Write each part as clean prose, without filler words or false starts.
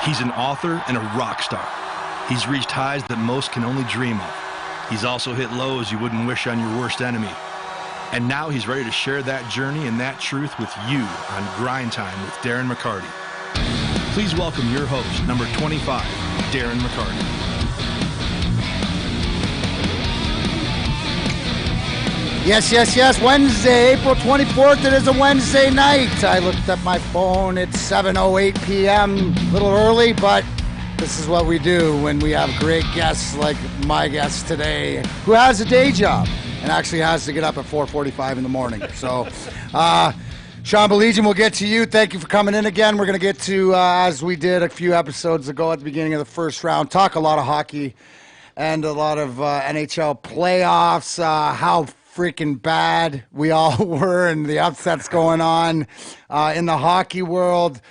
He's an author and a rock star. He's reached highs that most can only dream of. He's also hit lows you wouldn't wish on your worst enemy. And now he's ready to share that journey and that truth with you on Grind Time with Darren McCarty. Please welcome your host, number 25, Darren McCarty. Yes. Wednesday, April 24th. It is a Wednesday night. I looked at my phone. It's 7:08 p.m. A little early, but this is what we do when we have great guests like my guest today, who has a day job and actually has to get up at 4:45 in the morning. So, Sean Belegian, we'll get to you. Thank you for coming in again. We're going to get to, as we did a few episodes ago at the beginning of the first round, talk a lot of hockey and a lot of NHL playoffs, how freaking bad we all were and the upsets going on in the hockey world.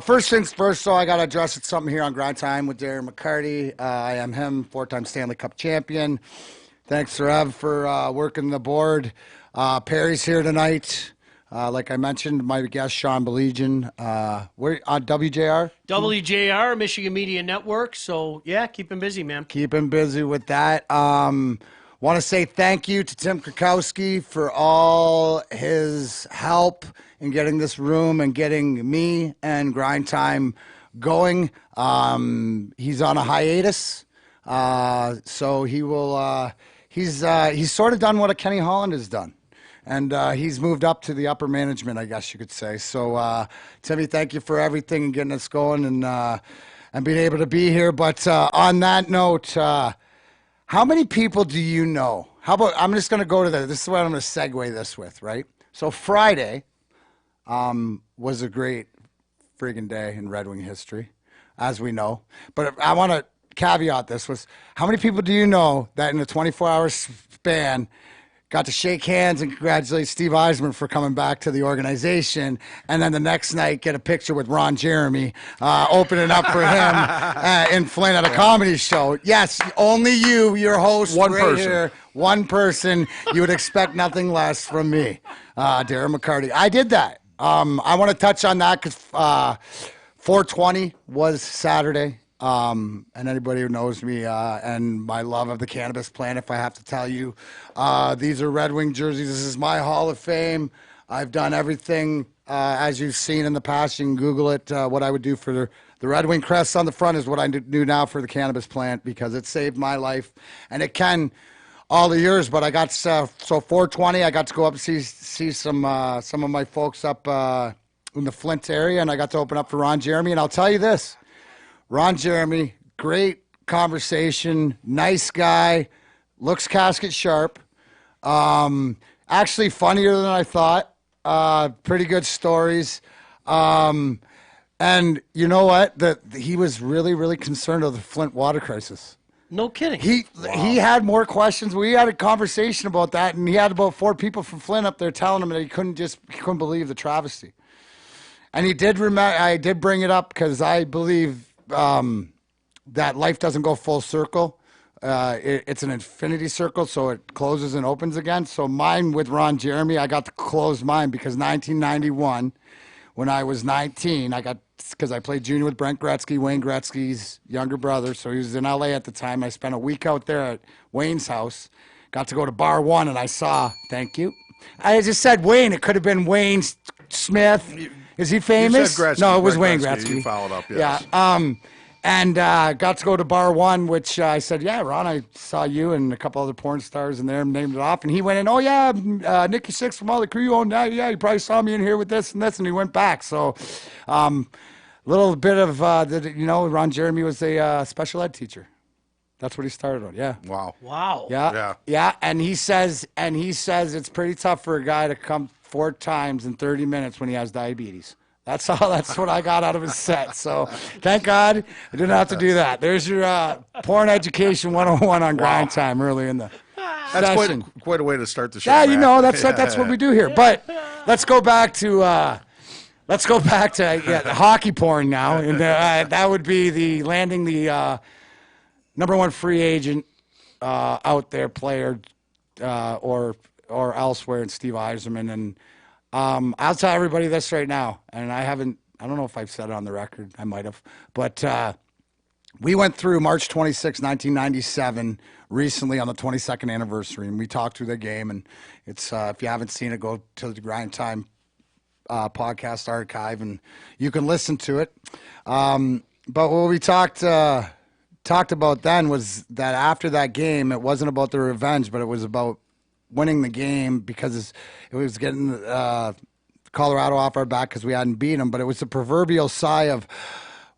First things first, so I got to address something here on Grind Time with Darren McCarty. I am him, four-time Stanley Cup champion. Thanks, Rev, for working the board. Perry's here tonight. Like I mentioned, my guest, Sean Belegian. We're on WJR? WJR, Michigan Media Network. So, yeah, keep him busy, man. Keep him busy with that. Want to say thank you to Tim Krakowski for all his help in getting this room and getting me and Grind Time going. He's on a hiatus, so he will. He's sort of done what a Kenny Holland has done, and he's moved up to the upper management, I guess you could say. So, Timmy, thank you for everything and getting us going and being able to be here. But on that note. How many people do you know? How about, I'm just going to go to this is what I'm going to segue this with, right? So Friday was a great friggin' day in Red Wing history, as we know. But I want to caveat this was, how many people do you know that in a 24-hour span got to shake hands and congratulate Steve Yzerman for coming back to the organization, and then the next night get a picture with Ron Jeremy opening up for him in Flint at a comedy show? Yes, only you, your host, one right person. Here, one person. You would expect nothing less from me, Darren McCarty. I did that. I want to touch on that because 420 was Saturday. And anybody who knows me and my love of the cannabis plant, if I have to tell you, these are Red Wing jerseys. This is my Hall of Fame. I've done everything, as you've seen in the past. You can Google it. What I would do for the Red Wing crest on the front is what I do now for the cannabis plant, because it saved my life. And it can all the years, but I got, so 420, I got to go up and see some of my folks up in the Flint area, and I got to open up for Ron Jeremy. And I'll tell you this. Ron Jeremy, great conversation, nice guy, looks casket sharp, actually funnier than I thought, pretty good stories, and you know what? He was really, really concerned of the Flint water crisis. No kidding. He had more questions. We had a conversation about that, and he had about 4 people from Flint up there telling him that he couldn't believe the travesty. And he did I did bring it up because I believe that life doesn't go full circle. It's an infinity circle, so it closes and opens again. So mine with Ron Jeremy, I got to close mine because 1991, when I was 19, because I played junior with Brent Gretzky, Wayne Gretzky's younger brother. So he was in LA at the time. I spent a week out there at Wayne's house. Got to go to Bar 1, and I saw, thank you. I just said Wayne. It could have been Wayne Smith. Is he famous? You said Gretzky. No, it was Wayne Gretzky. You followed up, yes. Yeah. And got to go to Bar 1, which I said, yeah, Ron, I saw you and a couple other porn stars in there and named it off. And he went in, oh, yeah, Nicky Six from all the crew you own now. Yeah, you probably saw me in here with this and this. And he went back. So a little bit of, Ron Jeremy was a special ed teacher. That's what he started on, yeah. Wow. Yeah. And he says it's pretty tough for a guy to come 4 times in 30 minutes when he has diabetes. That's what I got out of his set. So thank God I didn't have to do that. There's your porn education 101 on Grind Time early in the session. That's quite a way to start the show. Yeah, man. That's what we do here. But let's go back to hockey porn now, and that would be the landing the number 1 free agent out there player or elsewhere in Steve Yzerman. And I'll tell everybody this right now, and I haven't I don't know if I've said it on the record. I might have. But we went through March 26, 1997, recently on the 22nd anniversary, and we talked through the game. And it's if you haven't seen it, go to the Grind Time podcast archive, and you can listen to it. But what we talked about then was that after that game, it wasn't about the revenge, but it was about winning the game because it was getting Colorado off our back because we hadn't beat them. But it was the proverbial sigh of,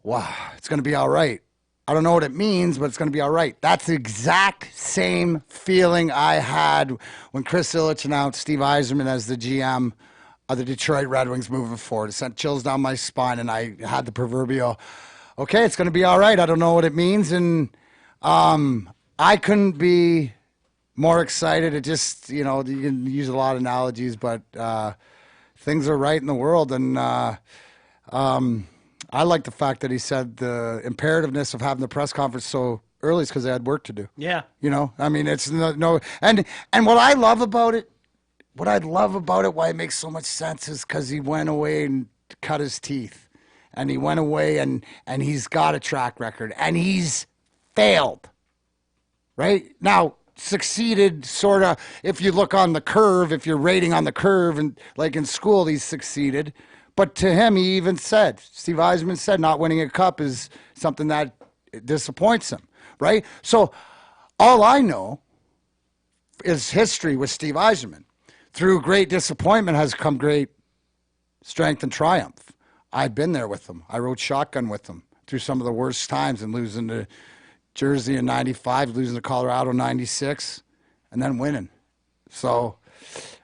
wow, it's going to be all right. I don't know what it means, but it's going to be all right. That's the exact same feeling I had when Chris Ilitch announced Steve Yzerman as the GM of the Detroit Red Wings moving forward. It sent chills down my spine, and I had the proverbial, okay, it's going to be all right. I don't know what it means. And I couldn't be more excited. It just, you can use a lot of analogies, but things are right in the world. And I like the fact that he said the imperativeness of having the press conference so early is because they had work to do. Yeah. I mean, it's no and what I love about it, why it makes so much sense is because he went away and cut his teeth. And he went away and he's got a track record. And he's failed. Right? Now, succeeded sort of, if you look on the curve, if you're rating on the curve, and like in school, he's succeeded. But to him, he even said, Steve Yzerman said, not winning a cup is something that disappoints him. Right? So all I know is history with Steve Yzerman. Through great disappointment has come great strength and triumph. I've been there with him. I rode shotgun with him through some of the worst times, and losing to Jersey in 95, losing to Colorado in 96, and then winning. So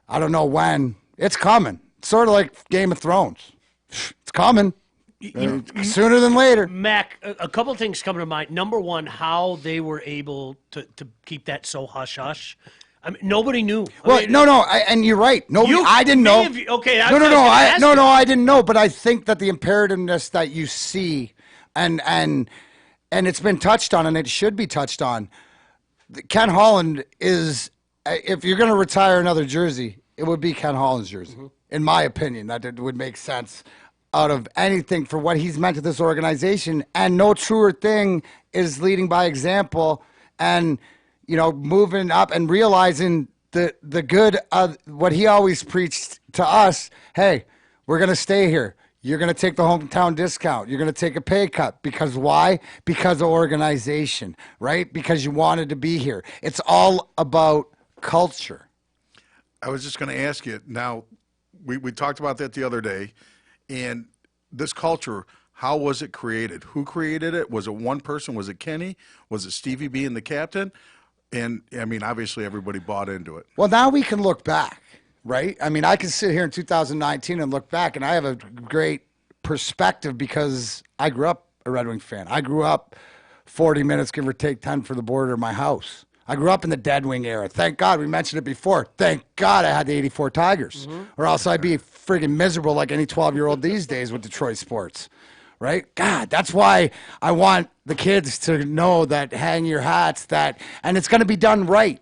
I don't know when. It's coming. It's sort of like Game of Thrones. It's coming. Sooner than later. Mac, a couple things come to mind. Number one, how they were able to keep that so hush-hush. I mean, nobody knew. And you're right. I didn't know. I didn't know. But I think that the imperativeness that you see, and it's been touched on, and it should be touched on. Ken Holland is, if you're going to retire another jersey, it would be Ken Holland's jersey, in my opinion. That it would make sense out of anything for what he's meant to this organization. And no truer thing is leading by example and, moving up and realizing the good of what he always preached to us. Hey, we're going to stay here. You're going to take the hometown discount. You're going to take a pay cut. Because why? Because of organization, right? Because you wanted to be here. It's all about culture. I was just going to ask you, now, we talked about that the other day, and this culture, how was it created? Who created it? Was it one person? Was it Kenny? Was it Stevie being the captain? And, I mean, obviously everybody bought into it. Well, now we can look back, right? I mean, I can sit here in 2019 and look back, and I have a great perspective because I grew up a Red Wing fan. I grew up 40 minutes, give or take 10, for the border of my house. I grew up in the Dead Wing era. Thank God, we mentioned it before. Thank God I had the 84 Tigers, or else I'd be friggin' miserable like any 12-year-old these days with Detroit sports. Right? God, that's why I want the kids to know that hang your hats, and it's going to be done right,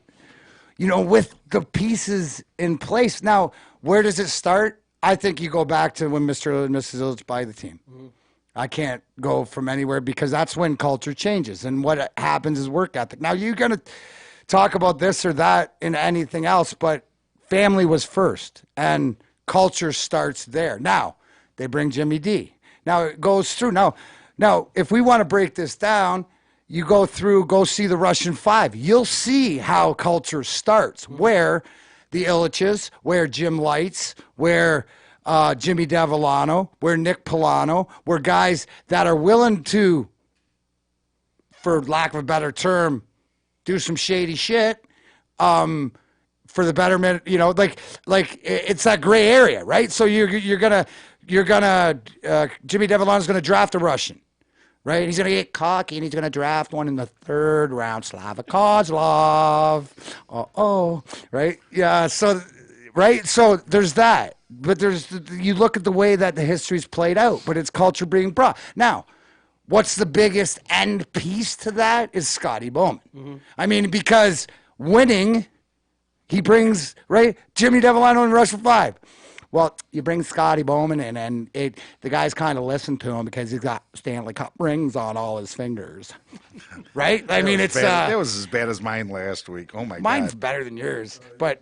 with the pieces in place. Now, where does it start? I think you go back to when Mr. and Mrs. Ilitch buy the team. I can't go from anywhere because that's when culture changes, and what happens is work ethic. Now, you're going to talk about this or that in anything else, but family was first, and culture starts there. Now, they bring Jimmy D. Now, it goes through. Now, if we want to break this down, you go see the Russian Five. You'll see how culture starts, where the Ilitches, where Jim Lights, where Jimmy Devellano, where Nick Polano, where guys that are willing to, for lack of a better term, do some shady shit for the betterment, like it's that gray area, right? So you're gonna Jimmy Devellano's gonna draft a Russian, right? He's gonna get cocky and he's gonna draft one in the 3rd round, Slava Kozlov. Right? Yeah. So, right. So there's that, but you look at the way that the history's played out, but it's culture being brought. Now, what's the biggest end piece to that is Scotty Bowman. I mean, because winning, he brings, right, Jimmy Devellano and Russian Five. Well, you bring Scotty Bowman in, and the guys kind of listen to him because he's got Stanley Cup rings on all his fingers, right? I mean, it's that was as bad as mine last week. Oh my mine's God. better than yours, but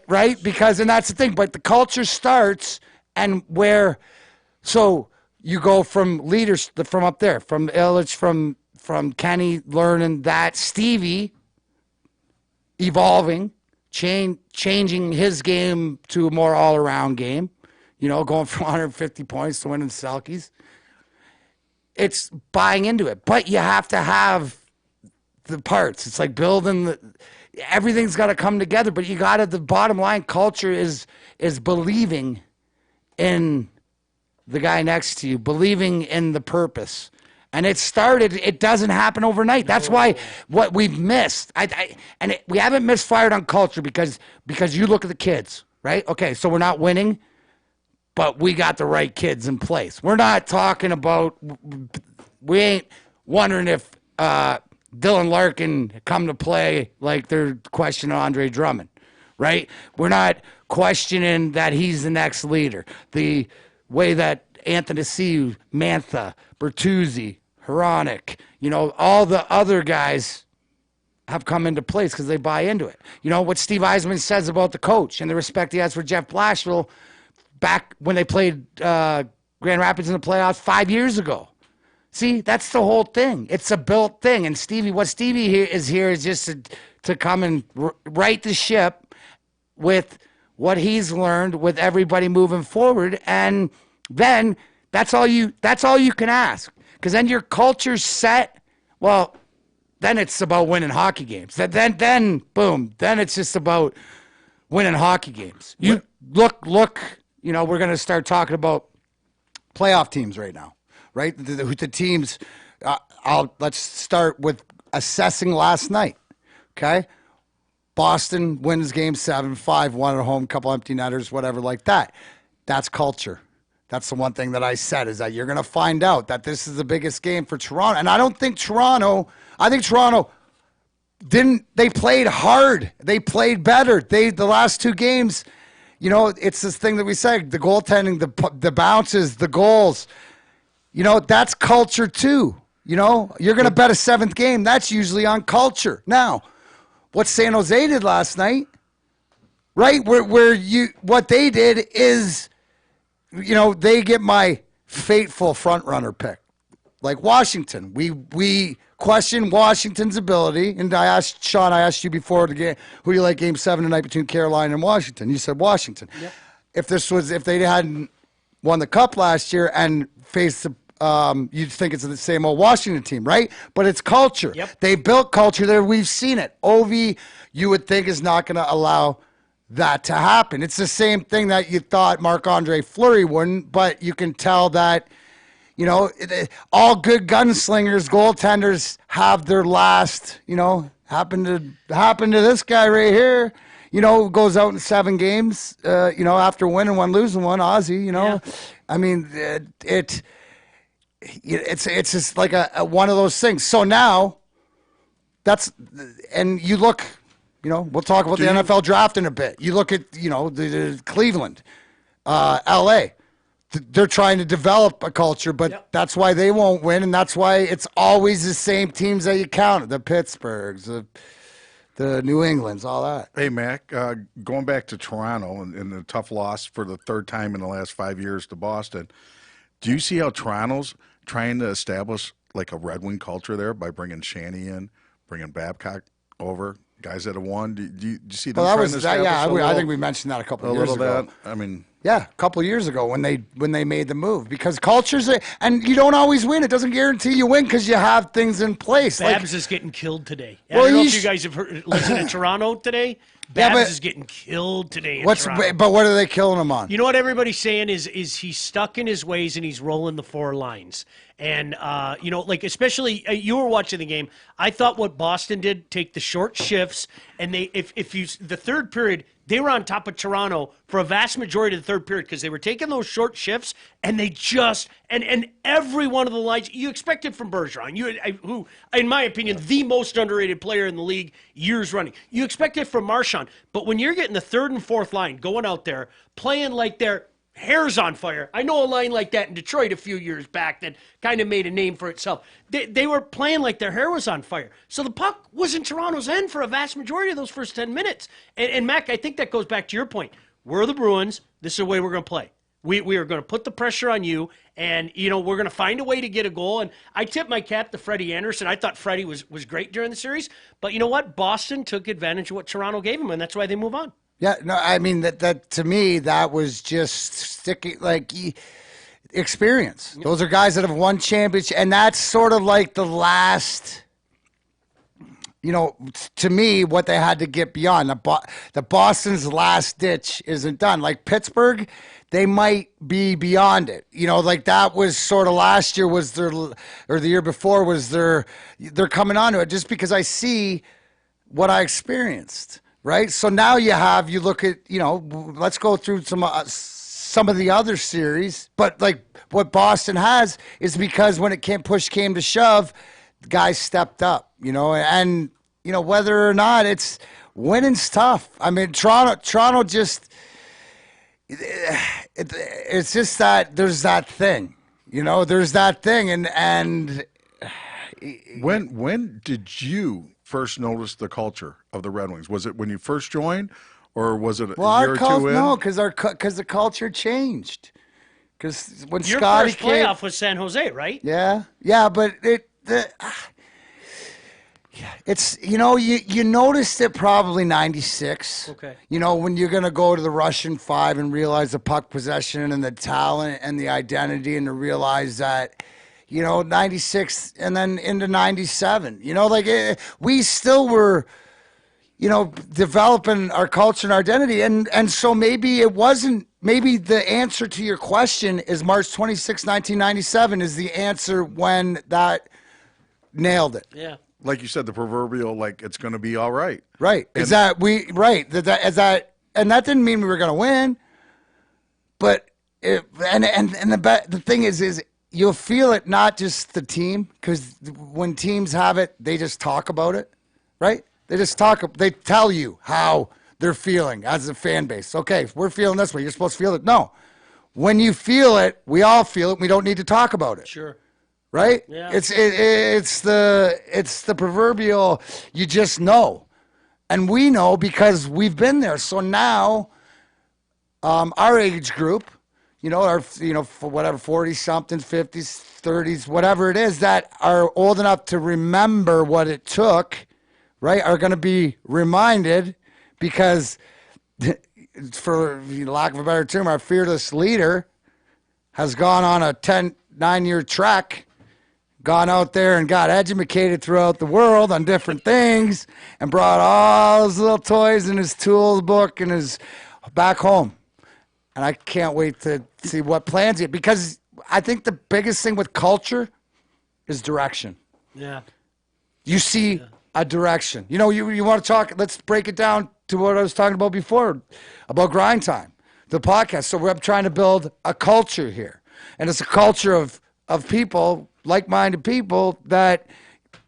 right, because and that's the thing. But the culture starts, and so you go from leaders from up there, from Illich, from Kenny learning that, Stevie evolving, changing his game to a more all-around game, going from 150 points to winning Selkies. It's buying into it, but you have to have the parts. It's like building everything's got to come together, but the bottom line culture is believing in the guy next to you, believing in the purpose. And it doesn't happen overnight. That's why what we've missed, we haven't misfired on culture because you look at the kids, right? Okay, so we're not winning, but we got the right kids in place. We're not talking about, we ain't wondering if Dylan Larkin come to play like they're questioning Andre Drummond, right? We're not questioning that he's the next leader. The way that Anthony Siu, Mantha, Bertuzzi, Hronik, all the other guys have come into place because they buy into it. What Steve Eisman says about the coach and the respect he has for Jeff Blashill back when they played Grand Rapids in the playoffs 5 years ago. See, that's the whole thing. It's a built thing. And what Stevie is just to come and right the ship with what he's learned with everybody moving forward. And then that's all you can ask. Because then your culture's set. Well, then it's about winning hockey games. Then boom. Then it's just about winning hockey games. You look. We're going to start talking about playoff teams right now, right? The teams. Let's start with assessing last night. Okay, Boston wins game 7, 5-1 at home, couple empty netters, whatever like that. That's culture. That's the one thing that I said is that you're going to find out that this is the biggest game for Toronto. And I think Toronto they played hard. They played better. The last two games, it's this thing that we said, the goaltending, the bounces, the goals, that's culture too. You're going to bet a seventh game. That's usually on culture. Now, what San Jose did last night, right? What they did is, they get my fateful front runner pick. Like Washington, we question Washington's ability. And I asked you before the game, who do you like game 7 tonight between Carolina and Washington? You said Washington. Yep. If they hadn't won the cup last year and faced you'd think it's the same old Washington team, right? But it's culture. Yep. They built culture there. We've seen it. Ovi, you would think, is not going to allow that to happen. It's the same thing that you thought Marc-Andre Fleury wouldn't, but you can tell that, all good gunslingers, goaltenders have their last, happened to this guy right here, goes out in 7 games, after winning one, losing one, Ozzy, Yeah. I mean, it's just like a one of those things. So now and you look, we'll talk about the NFL draft in a bit. You look at, the Cleveland, LA. They're trying to develop a culture, but that's why they won't win, and that's why it's always the same teams that you count: the Pittsburghs, the New Englands, all that. Hey, Mac, going back to Toronto and the tough loss for the third time in the last 5 years to Boston, do you see how Toronto's trying to establish like a Red Wing culture there by bringing Shanny in, bringing Babcock over? Guys that have won. Do you see them trying to establish I think we mentioned that a couple of years ago. I mean, yeah, a couple of years ago when they made the move, because cultures and you don't always win. It doesn't guarantee you win because you have things in place. Babs is getting killed today. I Well, don't know if you guys have listened to Toronto today. Babs is getting killed today. But what are they killing him on? You know what everybody's saying is he's stuck in his ways and he's rolling the 4 lines. And, especially you were watching the game. I thought what Boston did, take the short shifts, and the third period, they were on top of Toronto for a vast majority of the third period because they were taking those short shifts, and they just and every one of the lines you expected from Bergeron, who, in my opinion, the most underrated player in the league years running. You expect it from Marchand, but when you're getting the third and fourth line going out there playing like they're hair's on fire. I know a line like that in Detroit a few years back that kind of made a name for itself. They were playing like their hair was on fire. So the puck was in Toronto's end for a vast majority of those first 10 minutes. And Mac, I think that goes back to your point. We're the Bruins. This is the way we're going to play. We are going to put the pressure on you, and, we're going to find a way to get a goal. And I tip my cap to Freddie Anderson. I thought Freddie was great during the series. But you know what? Boston took advantage of what Toronto gave him, and that's why they move on. Yeah, no, I mean that to me that was just sticky experience. Those are guys that have won championships, and that's sort of like the last. To me, what they had to get beyond the Boston's last ditch isn't done. Like Pittsburgh, they might be beyond it. That was sort of last year or the year before was they're coming onto it just because I see what I experienced. Right. So now you look at, let's go through some of the other series. But like what Boston has is because when push came to shove, the guys stepped up, and, whether or not winning's tough. I mean, Toronto just, it's just that there's that thing, there's that thing. And when did you first noticed the culture of the Red Wings? Was it when you first joined, or was it a year or two in? No, because the culture changed. Because when your Scotty first playoff was San Jose, right? Yeah, but it's you noticed it probably 96. Okay. When you're gonna go to the Russian 5 and realize the puck possession and the talent and the identity, and to realize that. 96 and then into 97, we still were, developing our culture and our identity. And so maybe the answer to your question is March 26, 1997 is the answer when that nailed it. Yeah. Like you said, the proverbial, it's going to be all right. Right. And that didn't mean we were going to win, but the thing is you'll feel it, not just the team, because when teams have it, they just talk about it, right? They tell you how they're feeling as a fan base. Okay, if we're feeling this way, you're supposed to feel it. No. When you feel it, we all feel it. We don't need to talk about it. Sure. Right? Yeah. It's the proverbial, you just know. And we know because we've been there. So now, our age group, for whatever, 40 somethings, 50s, 30s, whatever it is that are old enough to remember what it took, right, are going to be reminded because, for lack of a better term, our fearless leader has gone on a 9-year trek, gone out there and got educated throughout the world on different things and brought all his little toys and his tools book and his back home. And I can't wait to see what plans it, because I think the biggest thing with culture is direction. Yeah. You see a direction. You want to talk, let's break it down to what I was talking about before, about Grind Time, the podcast. So we're trying to build a culture here. And it's a culture of people, like-minded people that,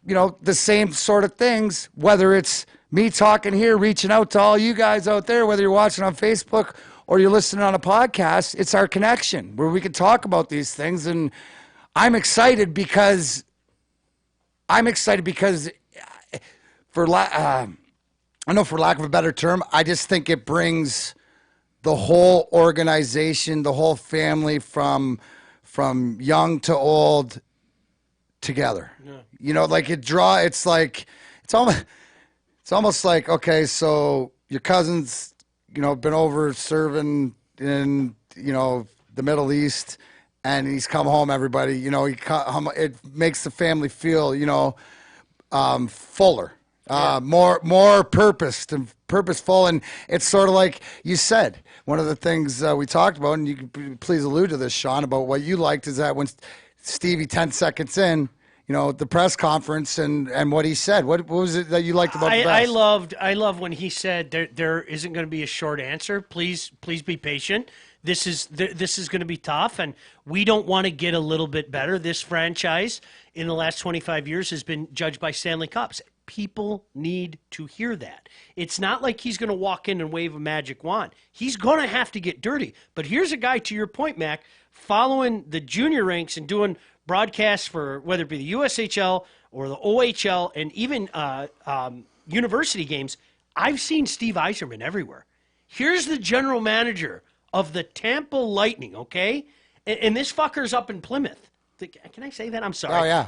the same sort of things, whether it's me talking here, reaching out to all you guys out there, whether you're watching on Facebook or you're listening on a podcast, it's our connection where we can talk about these things. And I'm excited because for lack of a better term, I just think it brings the whole organization, the whole family from young to old together. Yeah. It's almost like, okay, so your cousin's, been over serving in, the Middle East, and he's come home, everybody, it makes the family feel, fuller, more purposeful. And it's sort of like you said, one of the things we talked about, and you can please allude to this, Sean, about what you liked is that when Stevie 10 seconds in, the press conference and what he said. What was it that you liked about the best? I love when he said there isn't going to be a short answer. Please be patient. This is going to be tough, and we don't want to get a little bit better. This franchise in the last 25 years has been judged by Stanley Cups. People need to hear that. It's not like he's going to walk in and wave a magic wand. He's going to have to get dirty. But here's a guy, to your point, Mac, following the junior ranks and doing broadcasts for whether it be the USHL or the OHL and even university games. I've seen Steve Yzerman everywhere. Here's the general manager of the Tampa Lightning, okay? And this fucker's up in Plymouth. Can I say that? I'm sorry. Oh, yeah.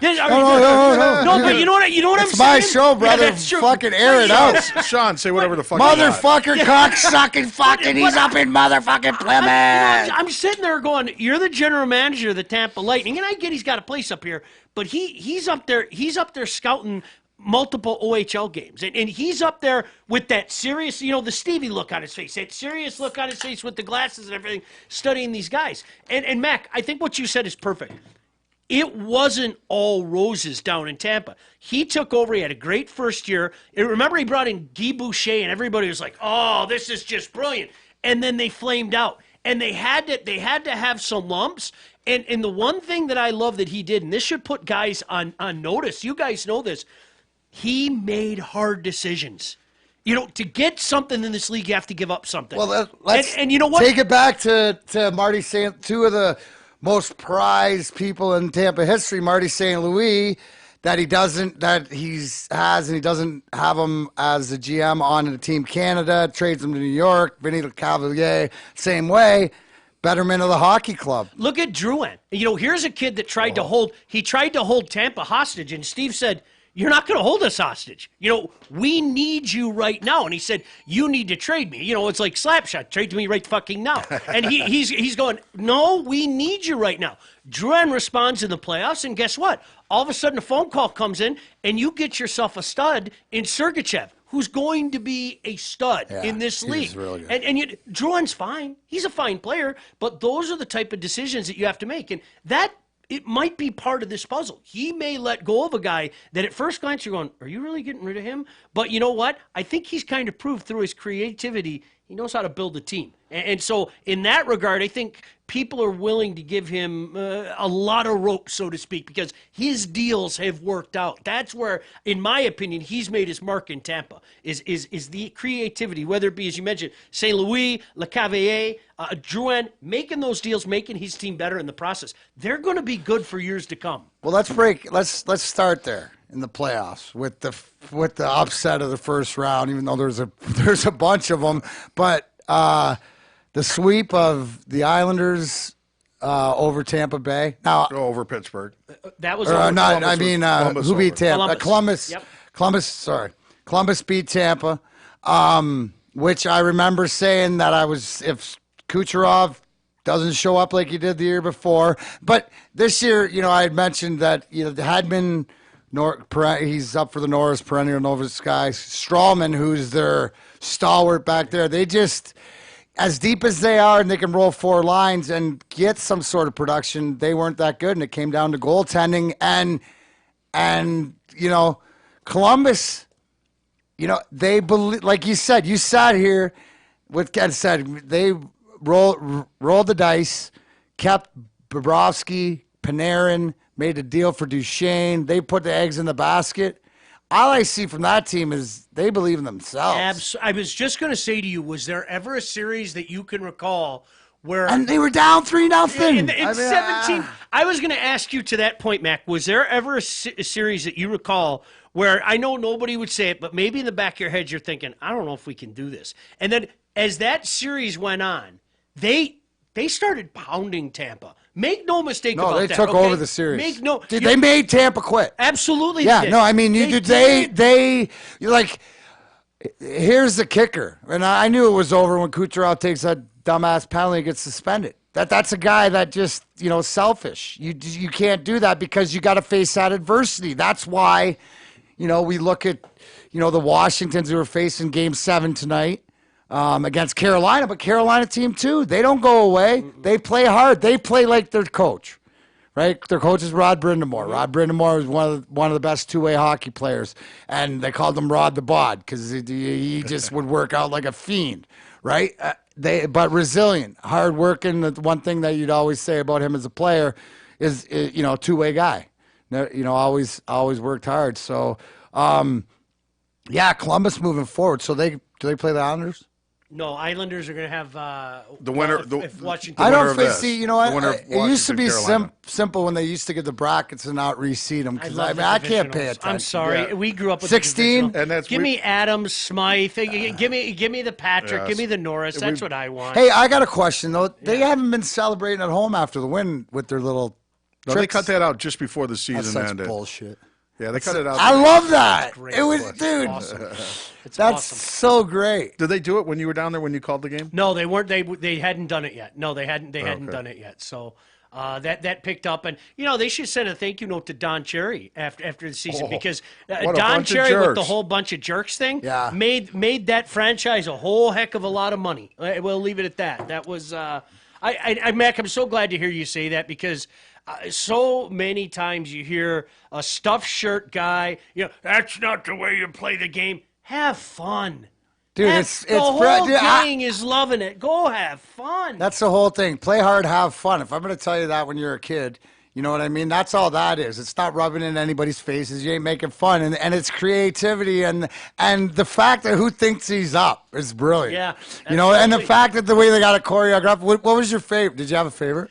No, but you know what I'm saying? It's my show, brother. Yeah, that's true. Fucking air it out. Sean, say whatever the fuck you want. Motherfucker, cocksucking fucking, he's up in motherfucking Plymouth. I'm sitting there going, you're the general manager of the Tampa Lightning, and I get he's got a place up here, but he's up there scouting multiple OHL games. And he's up there with that serious, the Stevie look on his face, that serious look on his face with the glasses and everything, studying these guys. And Mac, I think what you said is perfect. It wasn't all roses down in Tampa. He took over. He had a great first year. And remember, he brought in Guy Boucher, and everybody was like, oh, this is just brilliant. And then they flamed out. And they had to have some lumps. And the one thing that I love that he did, and this should put guys on notice, you guys know this, he made hard decisions. To get something in this league, you have to give up something. Well, let's and you know what? Take it back to Marty St. Two of the most prized people in Tampa history, Marty St. Louis, that he doesn't have him as a GM on the Team Canada, trades him to New York. Vinny Lecavalier, same way. Betterment of the hockey club. Look at Drouin. Here's a kid that tried to hold Tampa hostage, and Steve said, you're not going to hold us hostage. We need you right now. And he said, you need to trade me. It's like Slapshot. Trade me right fucking now. And he's going, no, we need you right now. Drouin responds in the playoffs, and guess what? All of a sudden, a phone call comes in, and you get yourself a stud in Sergachev, who's going to be a stud in this league. Really good. And Drouin's fine. He's a fine player, but those are the type of decisions that you have to make. And it might be part of this puzzle. He may let go of a guy that at first glance you're going, are you really getting rid of him? But you know what? I think he's kind of proved through his creativity, he knows how to build a team. And so in that regard, I think people are willing to give him a lot of rope, so to speak, because his deals have worked out. That's where, in my opinion, he's made his mark in Tampa, is the creativity, whether it be, as you mentioned, St. Louis, Lecavalier, Drouin, making those deals, making his team better in the process. They're going to be good for years to come. Well, let's start there in the playoffs with the upset of the first round, even though there's a bunch of them, but the sweep of the Islanders over Tampa Bay. Now, over Pittsburgh. That was who beat Tampa? Columbus. Yep. Columbus beat Tampa, which I remember saying that if Kucherov doesn't show up like he did the year before, but this year, I had mentioned that Hedman, he's up for the Norris perennial Novus guy. Strawman, who's their stalwart back there, they just, as deep as they are, and they can roll four lines and get some sort of production, they weren't that good, and it came down to goaltending. And Columbus, they believe, like you said, you sat here with Ken said they rolled the dice, kept Bobrovsky, Panarin, made a deal for Duchesne. They put the eggs in the basket. All I see from that team is they believe in themselves. I was just going to say to you, was there ever a series that you can recall where... And they were down 3-0. In 17... I was going to ask you to that point, Mac, was there ever a series that you recall where, I know nobody would say it, but maybe in the back of your head you're thinking, I don't know if we can do this. And then as that series went on, they started pounding Tampa. Make no mistake about that. No, they took over the series. They made Tampa quit. Absolutely. Yeah, no, I mean, here's the kicker. And I knew it was over when Kucherov takes that dumbass penalty and gets suspended. That's a guy that just, selfish. You can't do that because you got to face that adversity. That's why, we look at, the Washingtons who are facing Game 7 tonight. Against Carolina, but Carolina team too. They don't go away. They play hard. They play like their coach. right? Their coach is Rod Brindamore. Rod Brindamore was one of the best two-way hockey players, and they called him Rod the Bod because he just would work out like a fiend, right? But resilient, hard-working. The one thing that you'd always say about him as a player is two-way guy. Always worked hard. So, Columbus moving forward. So do they play the Islanders? No, Islanders are going to have The winner. if Washington. I winner don't of think. this. See, you know what? The winner of It used to be Washington, simple when they used to get the brackets and not reseed them. Because love the I can't pay divisionals. attention. I'm sorry. Yeah. We grew up with 16? the And give me Adams, Smythe. Give me the Patrick. Yes. Give me the Norris. That's what I want. Hey, I got a question though. They haven't been celebrating at home after the win with their little. No, they tricks. cut that out just before the That's season such ended. bullshit. Yeah, they cut it out. I love that. Great. It was, It's dude. awesome. It's That's awesome. so great. Did they do it when you were down there when you called the game? No, they weren't. They hadn't done it yet. No, they hadn't. They hadn't done it yet. So that picked up, and they should send a thank you note to Don Cherry after the season because what a Don bunch of Cherry with the jerks. whole bunch of jerks thing Yeah. made that franchise a whole heck of a lot of money. We'll leave it at that. That was Mac. I'm so glad to hear you say that because. So many times you hear a stuffed shirt guy, that's not the way you play the game. Have fun. Dude, The whole dude, gang is loving it. Go have fun. that's the whole thing. Play hard, have fun. If I'm going to tell you that when you're a kid, you know what I mean? That's all that is. It's not rubbing in anybody's faces. You ain't making fun. And it's creativity. And the fact that who thinks he's up is brilliant. Yeah, and the absolutely. fact that the way they got it choreographed. What was your favorite? Did you have a favorite?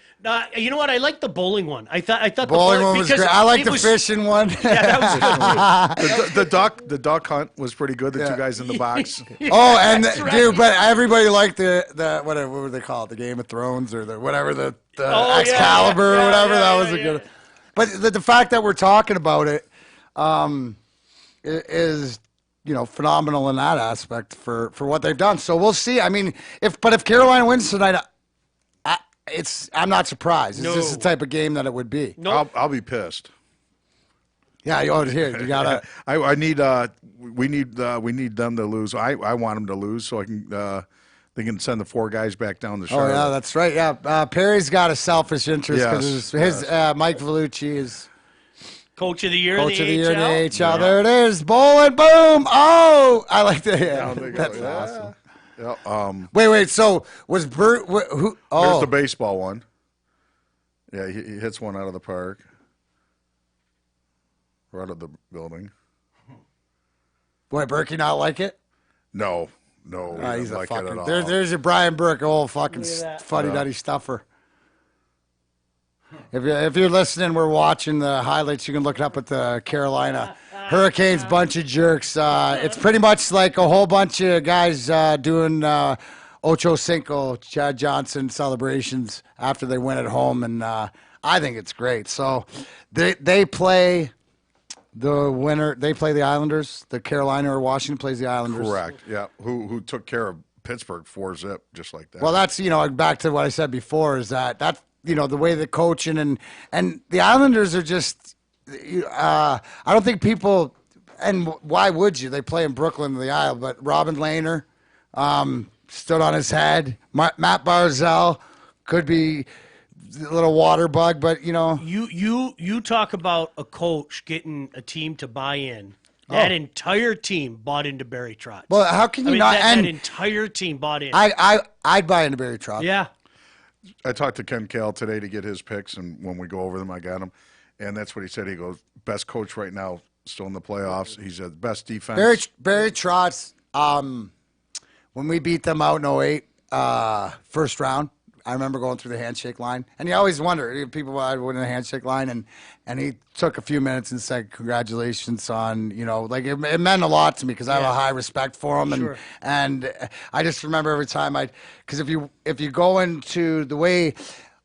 You know what? I like the bowling one. I thought Bowling one was because great. I like it the was- fishing one. Yeah, that was good too. The duck hunt was pretty good. The two guys in the box. Oh, and That's right. dude, but everybody liked the what were they called? The Game of Thrones or the whatever the Oh, yeah, Excalibur yeah, or whatever. yeah, that yeah, was a yeah. good. But the fact that we're talking about it is phenomenal in that aspect for what they've done. So we'll see. I mean, if Carolina wins tonight, I'm not surprised. It's just the type of game that it would be. No, I'll be pissed. Yeah, you gotta. I need we need them to lose. I want them to lose so I can they can send the four guys back down the Oh Charlotte. yeah, that's right. Yeah, Perry's got a selfish interest because Yes, his Mike Vellucci is. Coach of the year. Coach in of the the year in AHL. the AHL. There it is. Bowling, boom. Oh, I like that. Yeah, Down they go. that's Yeah. awesome. Yeah, Wait. So was Bert? Who? Here's Oh, the baseball one. Yeah, he hits one out of the park. Or out of the building. boy, Berkey not like it. No, he doesn't He's a like it at fucking. all. There's your Brian Burke, old fucking Look at that. fuddy-duddy stuffer. If you're listening, we're watching the highlights. You can look it up at the Carolina Hurricanes bunch of jerks. It's pretty much like a whole bunch of guys doing Ocho Cinco, Chad Johnson celebrations after they win at home, and I think it's great. So they play the winner. They play the Islanders. The Carolina or Washington plays the Islanders. Correct. Yeah. Who took care of Pittsburgh 4-0 just like that. Well, that's back to what I said before is that the way the coaching and the Islanders are just I don't think people and why would you? They play in Brooklyn, the Isle, but Robin Lehner stood on his head. Matt Barzal could be a little water bug, but You talk about a coach getting a team to buy in. That entire team bought into Barry Trotz. Well, how can you not? That And entire team bought in. I'd buy into Barry Trotz. Yeah. I talked to Ken Kale today to get his picks, and when we go over them, I got them. And that's what he said. He goes, best coach right now, still in the playoffs. He's the best defense. Barry Trotz, when we beat them out in 08, first round, I remember going through the handshake line. And you always wonder if people would win the handshake line. And he took a few minutes and said, congratulations on, it meant a lot to me because I have a high respect for him. Sure. And I just remember every time because if you go into the way,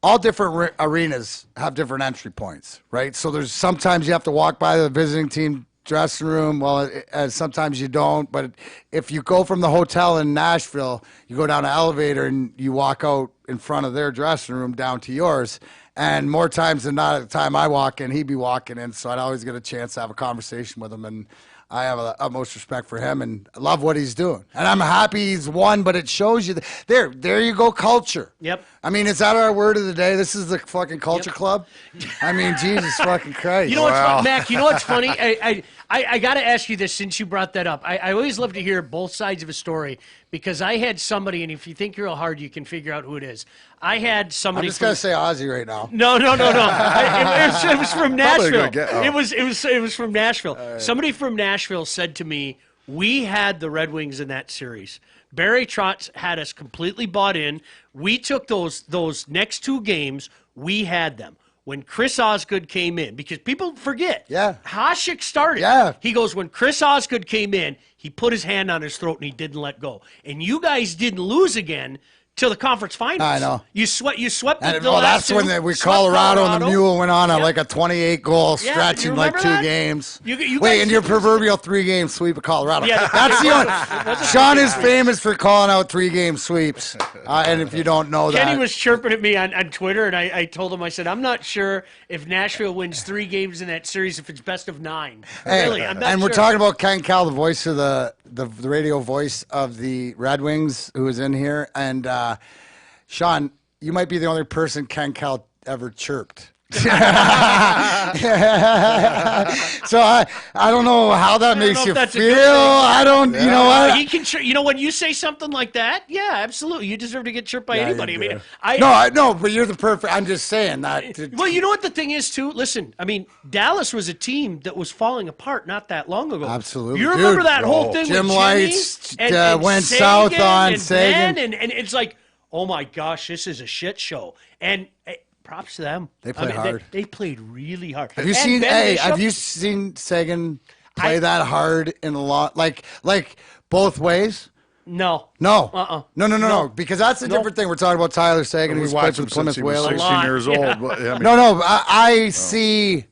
all different arenas have different entry points, right? So there's sometimes you have to walk by the visiting team dressing room. Well, sometimes you don't. But if you go from the hotel in Nashville, you go down an elevator and you walk out in front of their dressing room down to yours. And more times than not, at the time I walk in, he'd be walking in. So I'd always get a chance to have a conversation with him. And I have utmost respect for him and I love what he's doing. And I'm happy he's won, but it shows you there you go, culture. Yep. I mean, is that our word of the day? This is the fucking culture club. I mean, Jesus fucking Christ. You know what's funny, Mac? You know what's funny? I got to ask you this since you brought that up. I always love to hear both sides of a story because I had somebody, and if you think real hard, you can figure out who it is. I had somebody. I'm just gonna say Ozzy right now. No. It was from Nashville. Oh. It was from Nashville. Right. Somebody from Nashville said to me, "We had the Red Wings in that series. Barry Trotz had us completely bought in. We took those next 2 games. We had them." When Chris Osgood came in, because people forget, Hasek started. Yeah. He goes, when Chris Osgood came in, he put his hand on his throat and he didn't let go. And you guys didn't lose again till the conference finals. I know. You swept and, the last that's when Colorado and the Mule went on like a 28-goal stretch in like 2 games. Wait, in your proverbial 3-game sweep of Colorado. Yeah, that's the only. Sean is famous for calling out 3-game sweeps. And if you don't know that. Kenny was chirping at me on Twitter, and I told him, I said, I'm not sure if Nashville wins 3 games in that series if it's best of 9. Really, I'm not and sure. We're talking about Ken Cal, the voice of the radio voice of the Red Wings, who is in here. And Sean, you might be the only person Ken Cal ever chirped. So I don't know how that makes you feel. I don't, you know what? He can, when you say something like that, yeah, absolutely. You deserve to get chirped by anybody. I mean, no, but you're the perfect. I'm just saying that. Well, you know what the thing is too. Listen, I mean, Dallas was a team that was falling apart not that long ago. Absolutely, you remember that whole thing Jim with Lights and went Sagan south on and Sagan, Ben, and it's like, oh my gosh, this is a shit show. And props to them. They played hard. They played really hard. Have you seen Sagan play that hard in a lot, like both ways? No. No. Because that's a different thing. We're talking about Tyler Sagan, who's played for the Plymouth Whalers. 16 years old. Yeah. I see.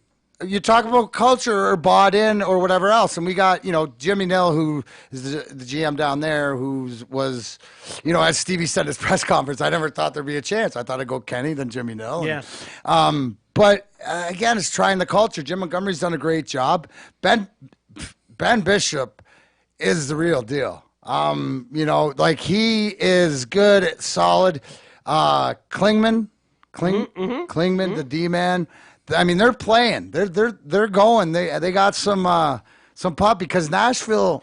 You talk about culture or bought in or whatever else, and we got Jimmy Nill, who is the GM down there, who was as Stevie said at his press conference, I never thought there'd be a chance. I thought I'd go Kenny, then Jimmy Nill. Yeah. But again, it's trying the culture. Jim Montgomery's done a great job. Ben Bishop is the real deal. He is good, solid. Klingman, the D-man. I mean, they're playing. They're going. They got some pop because Nashville,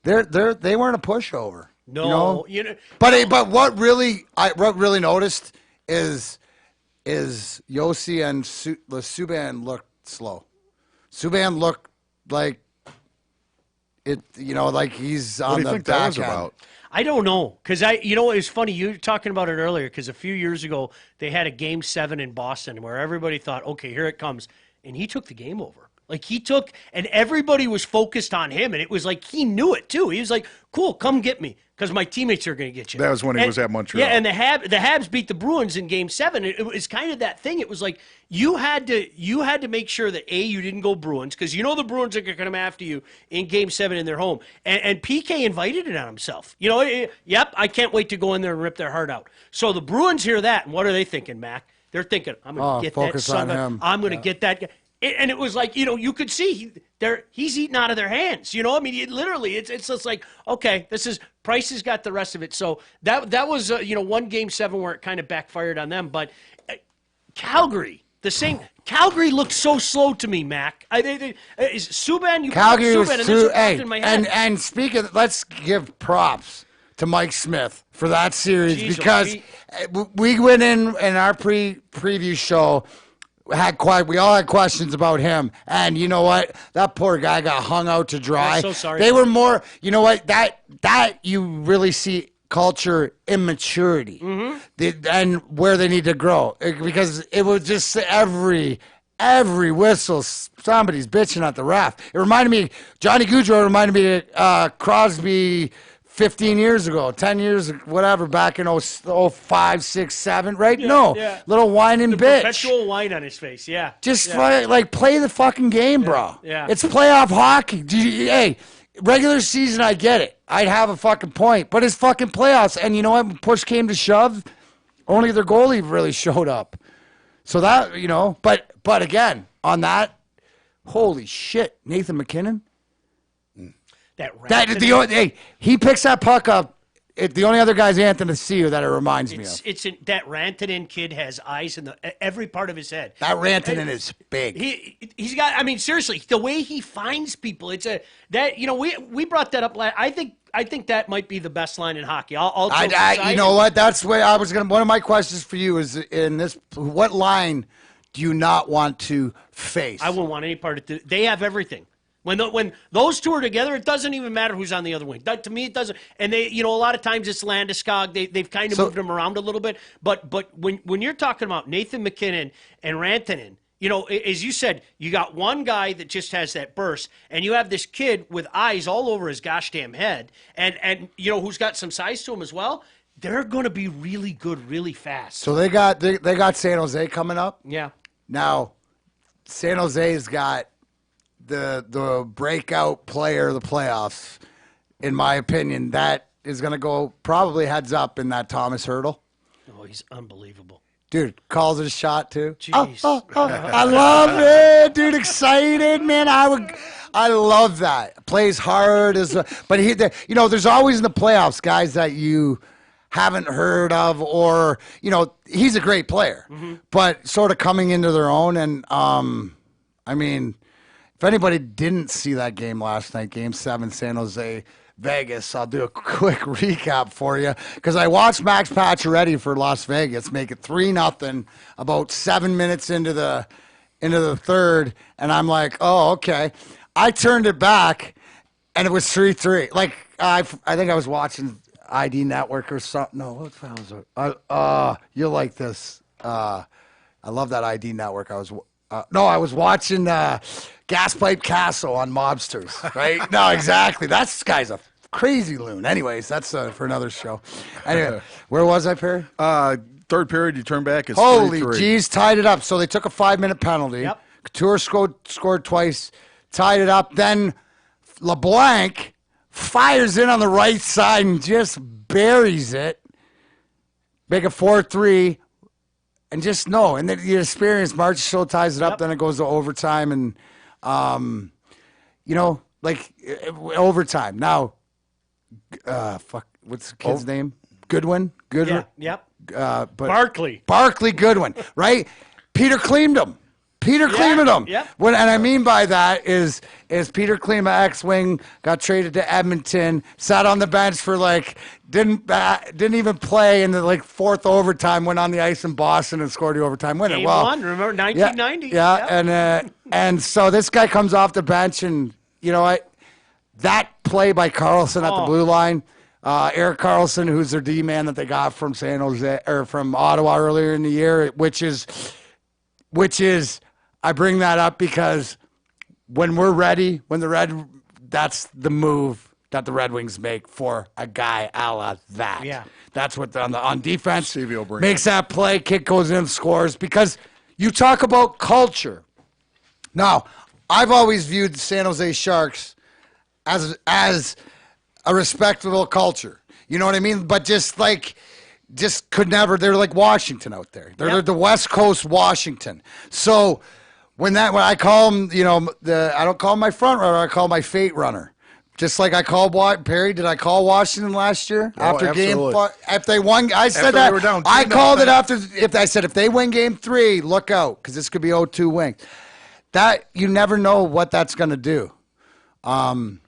they weren't a pushover. No, But what really noticed is Yossi and Subban looked slow. Subban looked like it. Like he's on the back end. About? I don't know, because it was funny, you were talking about it earlier, because a few years ago, they had a Game 7 in Boston where everybody thought, okay, here it comes, and he took the game over. Like, and everybody was focused on him, and it was like he knew it, too. He was like, cool, come get me, because my teammates are going to get you. That was when he was at Montreal. Yeah, and the Habs beat the Bruins in Game 7. It was kind of that thing. It was like you had to make sure that, A, you didn't go Bruins, because the Bruins are going to come after you in Game 7 in their home. And PK invited it on himself. Yep, I can't wait to go in there and rip their heart out. So the Bruins hear that, and what are they thinking, Mac? They're thinking, I'm going to get that son of, I'm going to get that guy. And it was like, you could see he's eating out of their hands. Literally, it's just like, okay, Price has got the rest of it. So that was, one Game 7 where it kind of backfired on them. But Calgary, the same. Calgary looked so slow to me, Mac. Is Subban? Calgary was too. And speaking, let's give props to Mike Smith for that series because we went in our preview show. We all had questions about him, and you know what? That poor guy got hung out to dry. I'm so sorry. They were more. You know what? That you really see culture immaturity, and where they need to grow because it was just every whistle somebody's bitching at the ref. It reminded me. Johnny Gaudreau reminded me of Crosby. 15 years ago, 10 years, whatever, back in 05, 6, 7, right? Yeah. Little whining bitch. Perpetual whine on his face, yeah. Just play the fucking game, bro. Yeah. It's playoff hockey. Hey, regular season, I get it. I'd have a fucking point. But it's fucking playoffs. And you know what? When push came to shove, only their goalie really showed up. So that, but again, on that, holy shit, Nathan McKinnon. He picks that puck up. The only other guy's Anthony Ciu that it reminds me of. That Rantanen kid has eyes in every part of his head. That Rantanen is big. He's got. I mean, seriously, the way he finds people. We brought that up. I think that might be the best line in hockey. You know what? That's where I was going to. One of my questions for you is in this: what line do you not want to face? I wouldn't want any part of it. They have everything. When those two are together, it doesn't even matter who's on the other wing. To me, it doesn't. And they, a lot of times it's Landeskog. They've kind of moved them around a little bit. But when you're talking about Nathan McKinnon and Rantanen, as you said, you got one guy that just has that burst, and you have this kid with eyes all over his gosh damn head, and who's got some size to him as well. They're going to be really good, really fast. So they got San Jose coming up. Yeah. Now, San Jose's got the breakout player of the playoffs, in my opinion. That is going to go probably heads up in that Thomas Hertl. Oh, he's unbelievable. Dude, calls it a shot too. Jeez. I love it, dude. Excited, man. I love that. Plays hard but there's always in the playoffs guys that you haven't heard of, or he's a great player, but sort of coming into their own. And I mean, if anybody didn't see that game last night, Game 7, San Jose, Vegas, I'll do a quick recap for you because I watched Max Pacioretty for Las Vegas make it 3-0 about 7 minutes into the third, and I'm like, oh, okay. I turned it back, and it was 3-3. Like I think I was watching ID Network or something. No, what the hell was it? You'll like this. I love that ID Network. I was watching Gaspipe Castle on Mobsters, right? No, exactly. That guy's a crazy loon. Anyways, that's for another show. Anyway, where was I, Perry? Third period, you turn back. It's Holy 3-3. jeez, tied it up. So they took a 5-minute penalty. Yep. Couture scored twice, tied it up. Then LeBlanc fires in on the right side and just buries it. Make it 4-3. And just no. And then you experience Marchessault ties it up. Then it goes to overtime. And, overtime. Now, what's the kid's name? Goodwin? Yeah, yep. But Barkley Goodwin, right? Peter Cleamed him. Him. Yeah. And I mean by that is Peter Klima, ex-wing, got traded to Edmonton, sat on the bench for didn't even play in the fourth overtime, went on the ice in Boston and scored the overtime winner. Game one, remember 1990? Yeah. And so this guy comes off the bench, and you know what? That play by Carlson at the blue line. Eric Carlson, who's their D-man that they got from San Jose or from Ottawa earlier in the year, which is I bring that up because when we're ready, that's the move that the Red Wings make for a guy a la that. Yeah. That's what on defense Stevie makes that play, kick goes in, scores, because you talk about culture. Now, I've always viewed the San Jose Sharks as a respectable culture. You know what I mean? But just could never. They're like Washington out there. They're the West Coast Washington. So when I call them, I don't call them my front runner. I call my fate runner. Just like I called Perry. Did I call Washington last year after absolutely. game? If they won, I said After that. they were down I 2-0. called it after. If they win game 3, look out because this could be 0-2 Wings. That you never know what that's going to do. And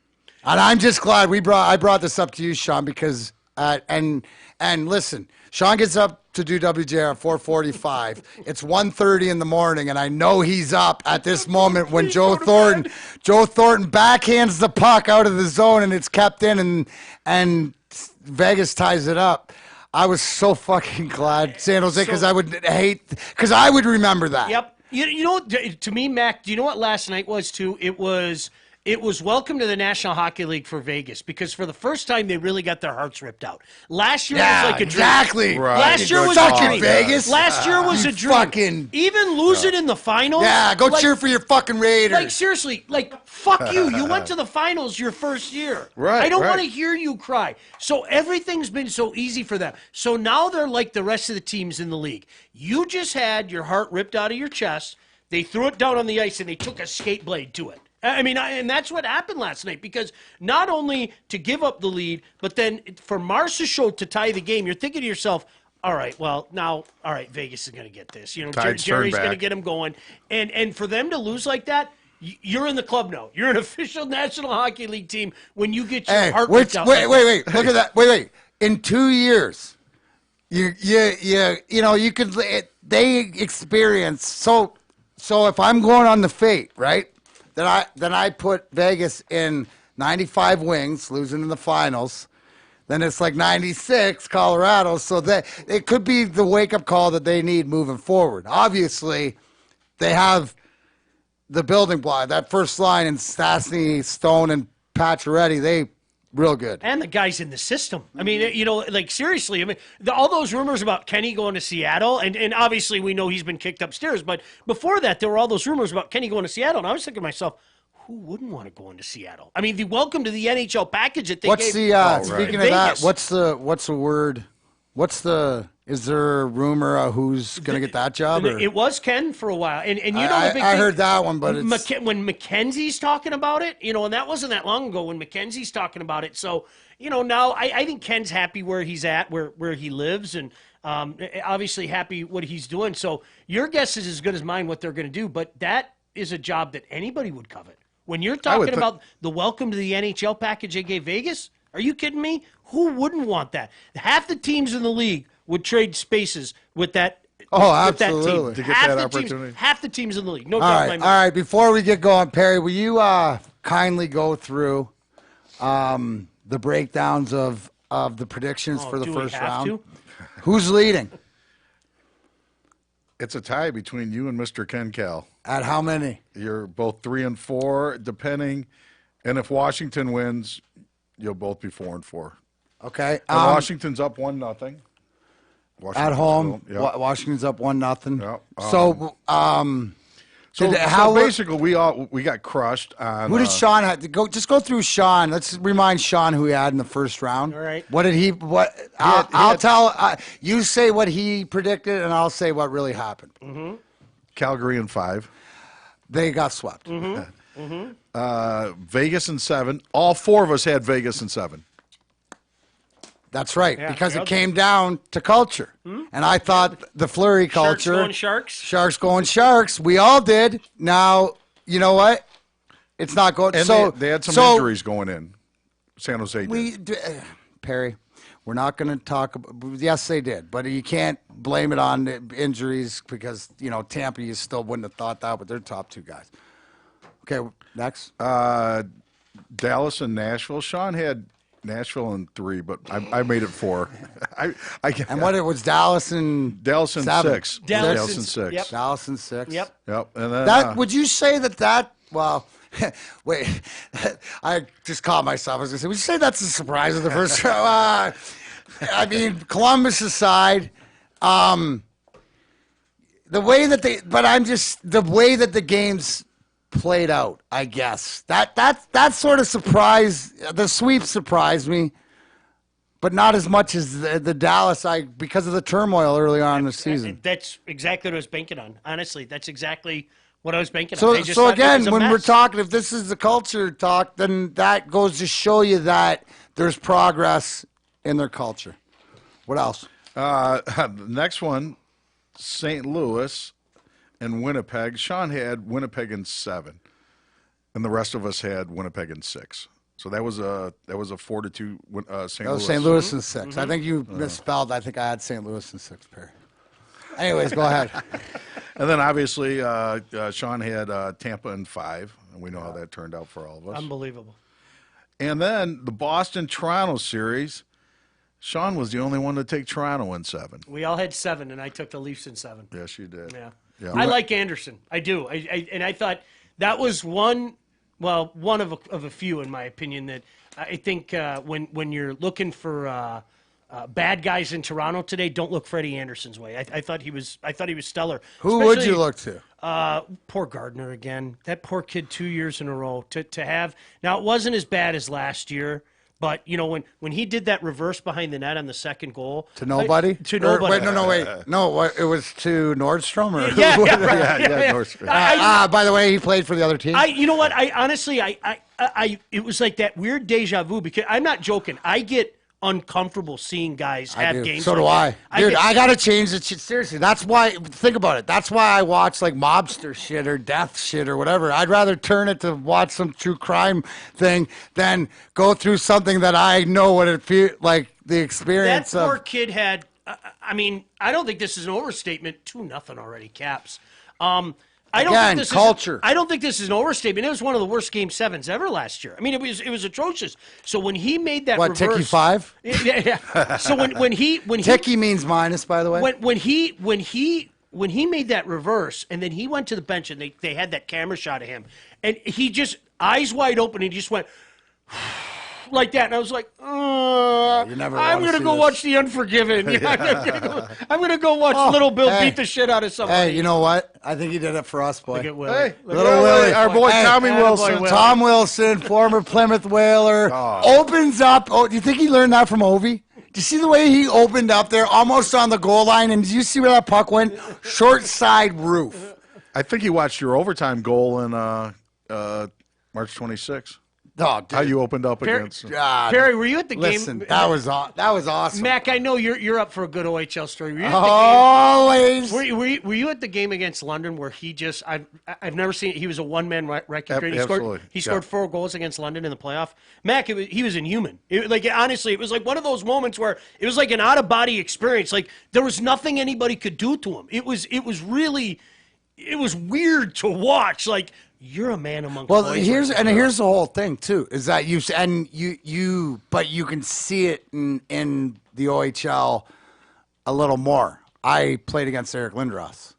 I'm just glad I brought this up to you, Sean, because and listen, Sean gets up to do WJR at 4:45. It's 1:30 in the morning, and I know he's up at this moment when Joe Thornton backhands the puck out of the zone, and it's kept in, and Vegas ties it up. I was so fucking glad, San Jose, because I would remember that. Yep. You know, to me, Mac, do you know what last night was, too? It was welcome to the National Hockey League for Vegas because for the first time they really got their hearts ripped out. Last year was like a dream. Exactly. Right. Last year was Suck a it, dream. Vegas. Last year was a dream. Fucking even losing in the finals. yeah. Go cheer for your fucking Raiders. Like seriously, fuck you. You went to the finals your first year. Right, I don't right. want to hear you cry. So everything's been so easy for them. So now they're like the rest of the teams in the league. You just had your heart ripped out of your chest. They threw it down on the ice and they took a skate blade to it. I mean, and that's what happened last night, because not only to give up the lead, but then for Marchessault to tie the game, you're thinking to yourself, all right, well, now, all right, Vegas is going to get this. You know, Tides Jerry's turn going to back. get him going. And for them to lose like that, you're in the club now. You're an official National Hockey League team when you get your heart ripped out. Wait. Look at that. Wait. In 2 years, you know, you could, they experience, so if I'm going on the fate, right, then I put Vegas in 95 wins, losing in the finals. Then it's like 96 Colorado. So that it could be the wake-up call that they need moving forward. Obviously, they have the building block. That first line in Stastny, Stone, and Pacioretty, they real good. And the guys in the system. I mean, you know, like, seriously, I mean, all those rumors about Kenny going to Seattle, and obviously we know he's been kicked upstairs, but before that, there were all those rumors about Kenny going to Seattle, and I was thinking to myself, who wouldn't want to go into Seattle? I mean, the welcome to the NHL package that they What's gave. the speaking of that? Vegas. What's the word? Is there a rumor of who's going to get that job? Or? It was Ken for a while, and you know the big I thing, heard that one, but it's when Mackenzie's talking about it, you know, and that wasn't that long ago when Mackenzie's talking about it. So, you know, now I think Ken's happy where he's at, where he lives, and obviously happy what he's doing. So your guess is as good as mine what they're going to do, but that is a job that anybody would covet. When you're talking about the welcome to the NHL package they gave Vegas, are you kidding me? Who wouldn't want that? Half the teams in the league would trade spaces with that. Oh, with that absolutely. team. To get that opportunity. Half the teams in the league. No all doubt right. in my All mind. right. Before we get going, Perry, will you kindly go through the breakdowns of the predictions for the do we first have round? to? Who's leading? It's a tie between you and Mr. Ken Cal. At how many? You're both 3 and 4, depending. And if Washington wins, you'll both be 4 and 4. Okay. And Washington's up 1-0. At home, Yep. Washington's up 1-0. Yep. How basically, we got crushed on. who did Sean have to go? Just go through Sean. Let's remind Sean who he had in the first round. All right. What did he? What? I'll tell. You say what he predicted, and I'll say what really happened. Calgary in 5. They got swept. Vegas in 7. All 4 of us had Vegas in 7. That's right, Yeah, because yep. it came down to culture, and I thought the Fleury Sharks culture. going Sharks. Sharks going Sharks. We all did. Now you know what? It's not going. And so they had some injuries going in. San Jose did. Perry, we're not going to talk about. Yes, they did, but you can't blame it on the injuries because you know Tampa. You still wouldn't have thought that with their top 2 guys. Okay, next. Dallas and Nashville. Sean had Nashville in 3, but I made it 4. And what it was Dallas and Dallas in 7. 6. Dallas in 6. yep. Dallas and 6. Yep. Yep. And then That would you say that? Well, wait. I just caught myself. I was going to say, would you say that's a surprise of the first round? I mean, Columbus aside, the way that the way that the games played out, I guess that sort of surprised. The sweep surprised me, but not as much as the Dallas. Because of the turmoil early on in the season. That's exactly what I was banking on. Honestly, that's exactly what I was banking on. So, I just so thought it again, was a when we're mess. talking, if this is the culture talk, then that goes to show you that there's progress in their culture. What else? the next one, St. Louis and Winnipeg. Sean had Winnipeg in 7, and the rest of us had Winnipeg in 6. So that was a 4-2 St. Louis. That was St. Louis in 6. I think you misspelled. I think I had St. Louis in 6, Perry. Anyways, go ahead. And then obviously Sean had Tampa in 5, and we know how that turned out for all of us. Unbelievable. And then the Boston-Toronto series. Sean was the only one to take Toronto in 7. We all had 7, and I took the Leafs in 7. Yes, you did. Yeah. Yeah. I like Anderson. I do. And I thought that was one of a few, in my opinion, that I think when you're looking for bad guys in Toronto today, don't look Freddie Anderson's way. I thought he was stellar. Who would Especially, you look to? Poor Gardner again. That poor kid 2 years in a row to have. Now it wasn't as bad as last year, But when he did that reverse behind the net on the second goal To nobody? to nobody. Wait. No, it was to Nordstrom or Yeah, who? yeah. Nordstrom. By the way, he played for the other team. You know what? I honestly, it was like that weird deja vu because I'm not joking. I get uncomfortable seeing guys have games. So do like I. Dude, I got to change the shit. Seriously. That's why, think about it. That's why I watch like mobster shit or death shit or whatever. I'd rather turn it to watch some true crime thing than go through something that I know what it feels like, the experience That of. poor kid had, I don't think this is an overstatement. 2-0 already, Caps. I don't Again, think this culture. I don't think this is an overstatement. It was one of the worst Game 7s ever last year. I mean, it was atrocious. So when he made that What, reverse, Ticky 5? Yeah. So when he Ticky means minus, by the way. when he made that reverse and then he went to the bench and they had that camera shot of him and he just eyes wide open and he just went like that and I was like, you never I'm wanna gonna see go this. watch The Unforgiven. I'm gonna go watch Little Bill hey. beat the shit out of somebody. Hey, you know what? I think he did it for us, boy. Look at Willie. Hey, Look Little at Willie. our boy Hey, Tommy attaboy Wilson. Willie. Tom Wilson, former Plymouth Whaler, opens up. Oh, do you think he learned that from Ovi? Do you see the way he opened up there, almost on the goal line? And did you see where that puck went? Short side roof. I think you watched your overtime goal in March 26th. Oh, dude. How you opened up Perry- against. God. Perry, were you at the Listen, game? that was awesome. Mac, I know you're up for a good OHL story. Were you at the game? Always. Were you at the game against London where he just I've never seen it. He was a one-man wrecking crew. Absolutely. He scored 4 goals against London in the playoff. Mac, he was inhuman. Honestly, it was like one of those moments where it was like an out-of-body experience. Like there was nothing anybody could do to him. It was weird to watch. Like you're a man among Well, boys. here's the whole thing too, is that but you can see it in the OHL a little more. I played against Eric Lindros,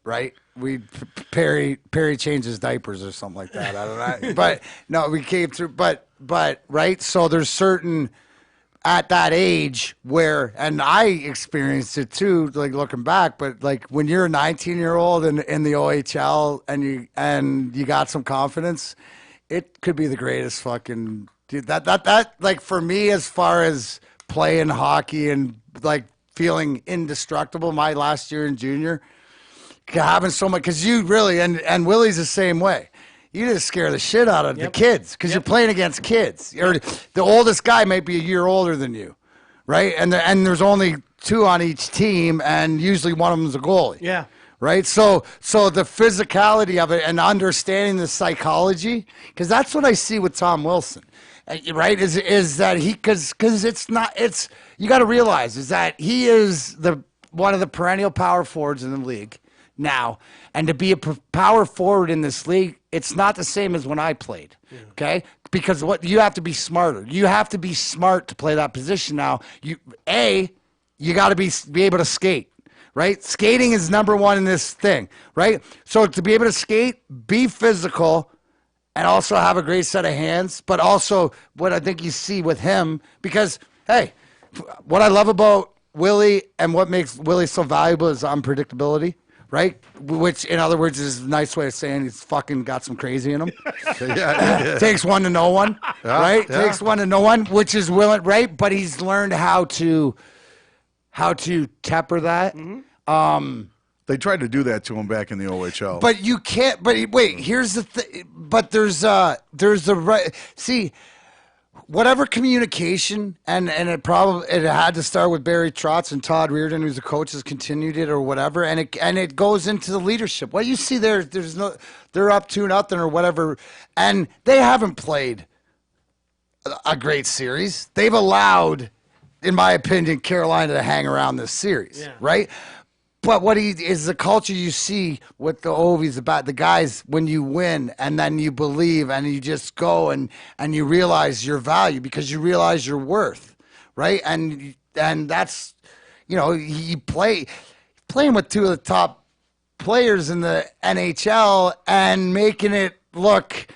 right? Perry changed his diapers or something like that. I don't know, but no, we came through. But right, so there's certain at that age where, and I experienced it too, like looking back, but like when you're a 19-year-old in the OHL and you got some confidence, it could be the greatest fucking dude. That like for me, as far as playing hockey and like feeling indestructible, my last year in junior, having so much, because you really, and Willie's the same way. You just scare the shit out of the kids because you're playing against kids. Or the oldest guy might be a year older than you, right? And there's only 2 on each team, and usually one of them's a goalie. Yeah. Right. So the physicality of it and understanding the psychology, because that's what I see with Tom Wilson, right? Is that because you got to realize is that he is one of the perennial power forwards in the league now, and to be a power forward in this league, it's not the same as when I played, okay? Because you have to be smarter. You have to be smart to play that position now. You got to be able to skate, right? Skating is number one in this thing, right? So to be able to skate, be physical, and also have a great set of hands, but also what I think you see with him, because, hey, what I love about Willie and what makes Willie so valuable is unpredictability. Right? Which, in other words, is a nice way of saying he's fucking got some crazy in him. Takes one to know one, right? Yeah. Takes one to know one, which is willing, right? But he's learned how to temper that. Mm-hmm. They tried to do that to him back in the OHL. But you can't. But wait, here's the thing. But there's a right. See, whatever communication and it had to start with Barry Trotz and Todd Reardon, who's the coach, has continued it or whatever, and it goes into the leadership. What you see they're up 2-0 or whatever, and they haven't played a great series. They've allowed, in my opinion, Carolina to hang around this series, right? But what is the culture you see with the Ovies about the guys when you win and then you believe and you just go and you realize your value because you realize your worth, right? And that's, you playing with 2 of the top players in the NHL and making it look,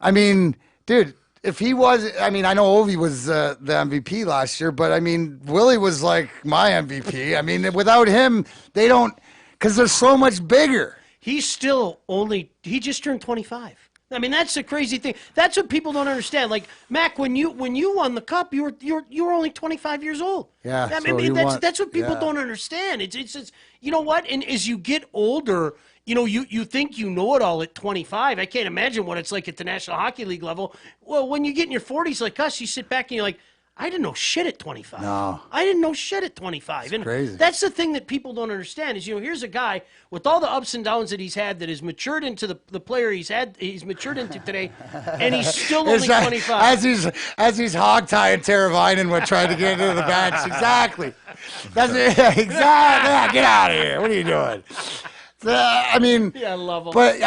I mean, dude, if he was, I mean, I know Ovi was the MVP last year, but I mean, Willie was like my MVP. I mean, without him, they don't, because they're so much bigger. He just turned 25. I mean, that's the crazy thing. That's what people don't understand. Like, Mac, when you won the cup, you were only 25 years old. Yeah, I so mean, he won- that's what people yeah. don't understand. It's just, you know what? And as you get older, you think you know it all at 25. I can't imagine what it's like at the National Hockey League level. Well, when you get in your 40s like us, you sit back and you're like, I didn't know shit at 25. No. I didn't know shit at 25. And crazy. that's the thing that people don't understand is, here's a guy with all the ups and downs that he's had that has matured into the player he's matured into today, and he's still only 25. As he's hog-tying Teravainen when trying to get into the bench. Exactly. That's it. Exactly. Yeah, get out of here. What are you doing? I mean, Yeah, I love him. But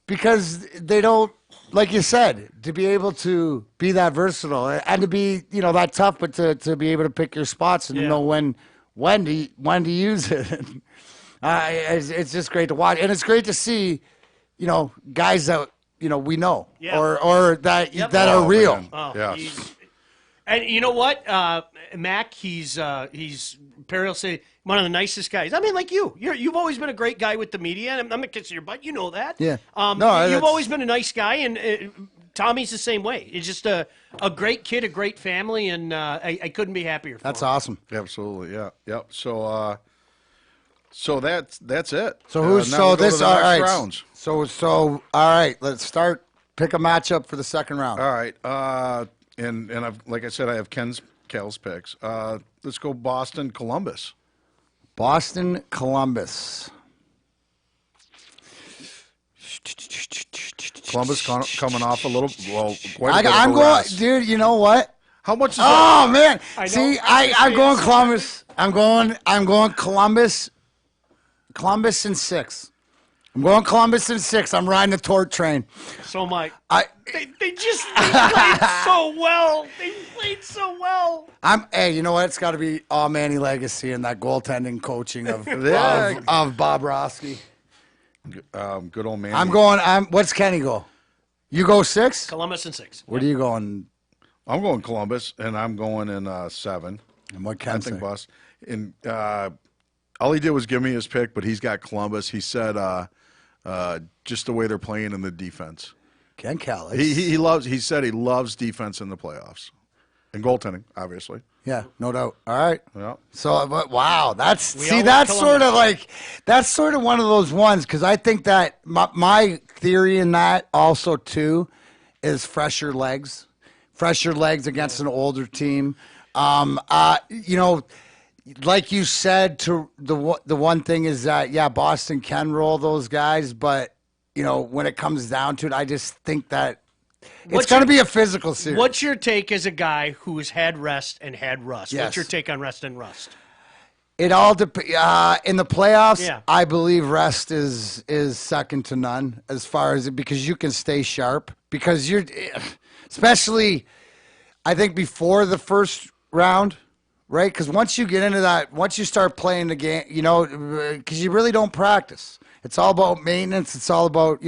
because they don't, like you said, to be able to be that versatile and to be, that tough, but to be able to pick your spots and to know when to use it. It's just great to watch, and it's great to see, guys that we know or that are real. Man. Oh, Yes. and you know what, Mac? He's Perry will say one of the nicest guys. I mean, like you've always been a great guy with the media. I'm not kissing your butt. You know that. Yeah. You've always been a nice guy, and Tommy's the same way. It's just a great kid, a great family, and I couldn't be happier for That's him. awesome. Absolutely. Yeah. Yep. So that's it. So who's now we go to the all next right? rounds. So all right, let's start. Pick a matchup for the second round. All right. And like I said, I have Cal's picks. Let's go Boston, Columbus. Boston, Columbus. Columbus coming off a little. Well, I'm going, dude. You know what? How much is Oh that? man! I know. See, I'm going Columbus. I'm going Columbus. Columbus in 6. I'm going Columbus in 6. I'm riding the Tort train. So, Mike, I they played so well. They played so well. Hey, you know what? It's got to be all Manny legacy and that goaltending coaching of Yeah. of Bob Roski. Good old man. What's Kenny go? You go 6. Columbus in 6. Where do you going? I'm going Columbus, and I'm going in 7. And what I Ken think say? Boston. And all he did was give me his pick, but he's got Columbus. He said just the way they're playing in the defense. Ken Kelly. He loves. He said he loves defense in the playoffs, and goaltending, obviously. Yeah, no doubt. All right. Yeah. So, but wow, that's all went Columbus. that's sort of one of those ones because I think that my theory in that also too is fresher legs against an older team. Like you said, to the one thing is that Boston can roll those guys, but when it comes down to it, I just think that it's going to be a physical series. What's your take as a guy who has had rest and had rust? Yes. What's your take on rest and rust? It all depends. In the playoffs, Yeah. I believe rest is second to none as far as because you can stay sharp because you're, especially, I think before the first round, right? Because once you get into that, once you start playing the game, because you really don't practice. It's all about maintenance. It's all about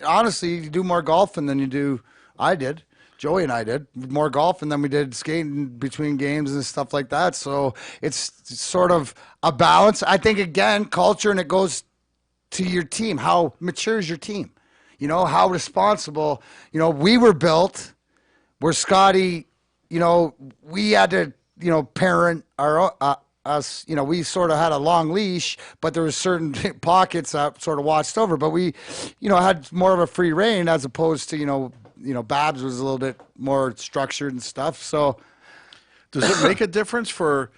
honestly, you do more golfing than you do. I did. Joey and I did more golfing than we did skating between games and stuff like that. So it's sort of a balance. I think, again, culture, and it goes to your team. How mature is your team? How responsible. We were built where Scotty, we had to, parent our us. We sort of had a long leash, but there was certain pockets that sort of watched over. But we, had more of a free reign as opposed to, Babs was a little bit more structured and stuff. So, Does it make a difference for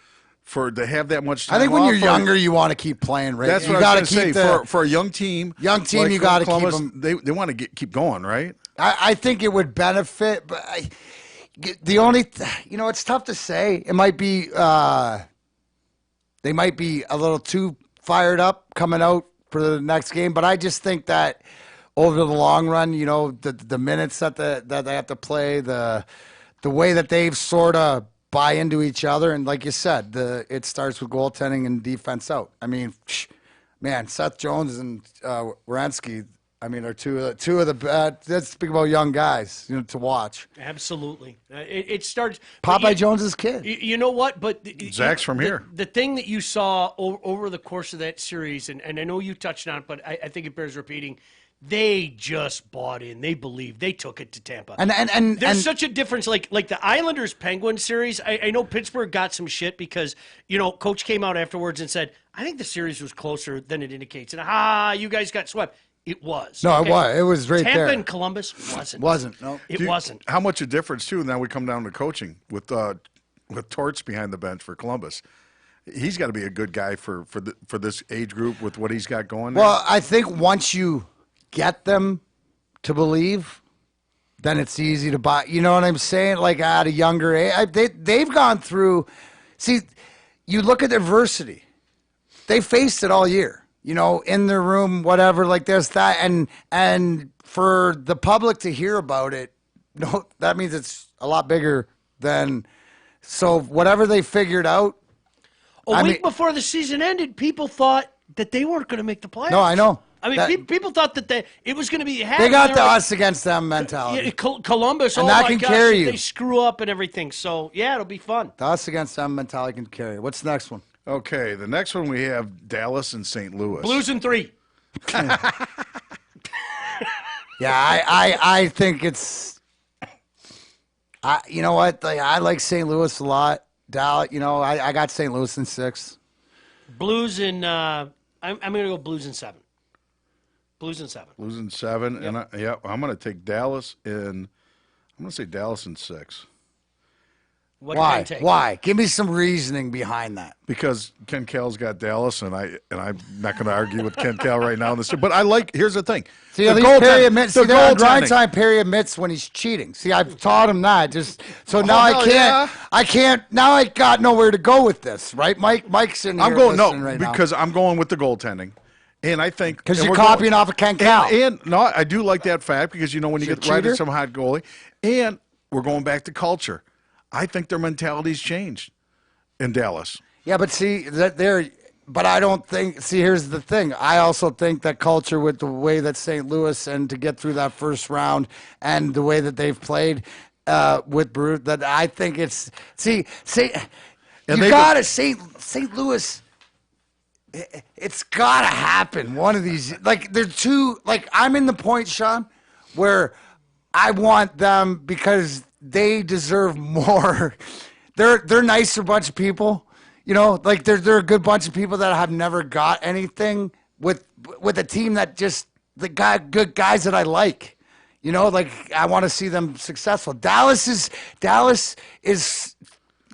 to have that much time I think when off, you're or- younger, you want to keep playing, right? That's you what I gotta was going to say. keep For a young team, you got to keep Columbus, them. They want to keep going, right? I think it would benefit, but the only, it's tough to say. It might be, they might be a little too fired up coming out for the next game, but I just think that over the long run, the minutes that they have to play, the way that they've sort of buy into each other, and like you said, it starts with goaltending and defense out. I mean, man, Seth Jones and Wierenski, are two of the let's speak about young guys, to watch. Absolutely. It starts. Popeye Jones's kid. You know what? But Zach's from here. The thing that you saw over the course of that series, and I know you touched on it, but I think it bears repeating. They just bought in. They believed. They took it to Tampa. And There's such a difference. Like the Islanders Penguins series, I know Pittsburgh got some shit because, Coach came out afterwards and said, I think the series was closer than it indicates. And you guys got swept. It was. No, it was. It was right Tampa there. and Columbus wasn't. No. It wasn't. How much a difference, too, now we come down to coaching with Torts behind the bench for Columbus. He's got to be a good guy for this age group with what he's got going there. Well, I think once you get them to believe, then it's easy to buy. You know what I'm saying? Like at a younger age, they've gone through. See, you look at adversity. They faced it all year. In their room, whatever, like this, that, and for the public to hear about it, that means it's a lot bigger than. So whatever they figured out. A week before the season ended, people thought that they weren't going to make the playoffs. No, I know. I mean, people thought that it was going to be. They got the us against them mentality. Columbus, and oh that my can gosh, carry you. They screw up and everything. So yeah, it'll be fun. The us against them mentality can carry you. What's the next one? Okay, the next one we have Dallas and St. Louis. Blues in 3. Yeah, I think it's. You know what? I like St. Louis a lot. Dallas, I got St. Louis in 6. Blues in. I'm going to go Blues in 7. Blues in 7. Blues in 7, yep. And I'm going to take Dallas in. I'm going to say Dallas in 6. What Why? can I take? Why? Give me some reasoning behind that. Because Ken Cal's got Dallas, and I'm not going to argue with Ken Cal right now in this. But I like. Here's the thing. See, at least Perry admits. See, on grind time, Perry admits when he's cheating. See, I've taught him that. Now I can't. Yeah. I can't. Now I got nowhere to go with this, right? Mike's in here. I'm going because I'm going with the goaltending. And I think because you're copying off of Ken Cal. And no, I do like that fact because when you get right at some hot goalie, and we're going back to culture. I think their mentality's changed in Dallas. Yeah, but see but I don't think. See, here's the thing. I also think that culture with the way that St. Louis and to get through that first round and the way that they've played with Brute, that I think it's St. Louis. It's got to happen. One of these, they're two. I'm in the point, Sean, where I want them because they deserve more. They're nicer bunch of people, they're a good bunch of people that have never got anything with a team that just got good guys that I like. I want to see them successful. Dallas is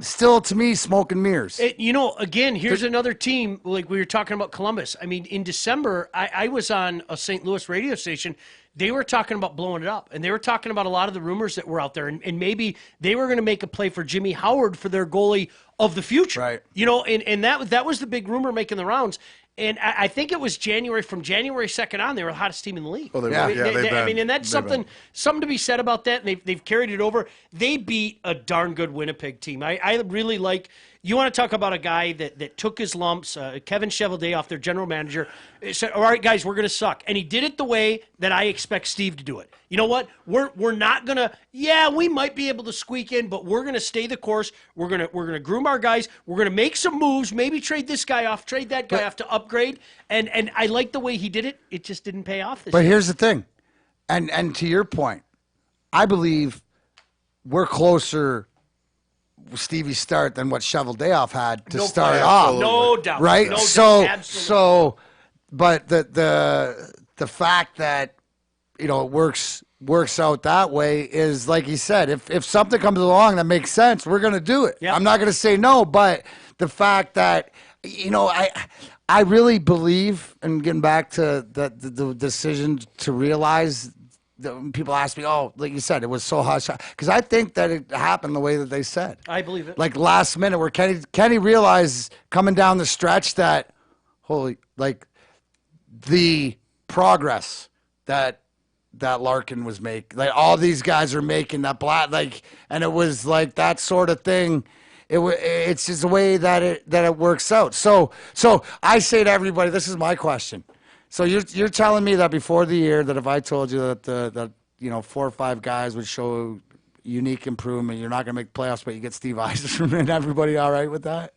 still, to me, smoke and mirrors. Again, here's another team, like we were talking about Columbus. I mean, in December, I was on a St. Louis radio station. They were talking about blowing it up, and they were talking about a lot of the rumors that were out there, and maybe they were going to make a play for Jimmy Howard for their goalie of the future. Right. And that was the big rumor making the rounds. And I think it was from January 2nd on, they were the hottest team in the league. Oh, and that's something to be said about that, and they've carried it over. They beat a darn good Winnipeg team. I really like. You want to talk about a guy that took his lumps, Kevin Chevalier, off their general manager, said, all right, guys, we're going to suck. And he did it the way that I expect Steve to do it. You know what? We're not going to, we might be able to squeak in, but we're going to stay the course. We're going to groom our guys. We're going to make some moves, maybe trade this guy off, trade that guy off to upgrade. And I like the way he did it. It just didn't pay off this year. But here's the thing, and to your point, I believe we're closer Stevie start than what Cheveldayoff had to start off. No doubt. Right? No so doubt. so but the fact that it works out that way is, like you said, if something comes along that makes sense, we're going to do it. Yep. I'm not going to say no, but the fact that I really believe, and getting back to the decision to realize when people ask me, oh, like you said, it was so hush, because I think that it happened the way that they said. I believe it. Like last minute, where Kenny realized coming down the stretch that the progress that Larkin was making, like all these guys are making that and it was like that sort of thing. It's just the way that it works out. So I say to everybody, this is my question. So you're telling me that before the year, that if I told you that 4 or 5 guys would show unique improvement, you're not going to make playoffs, but you get Steve Eiserman, and everybody all right with that?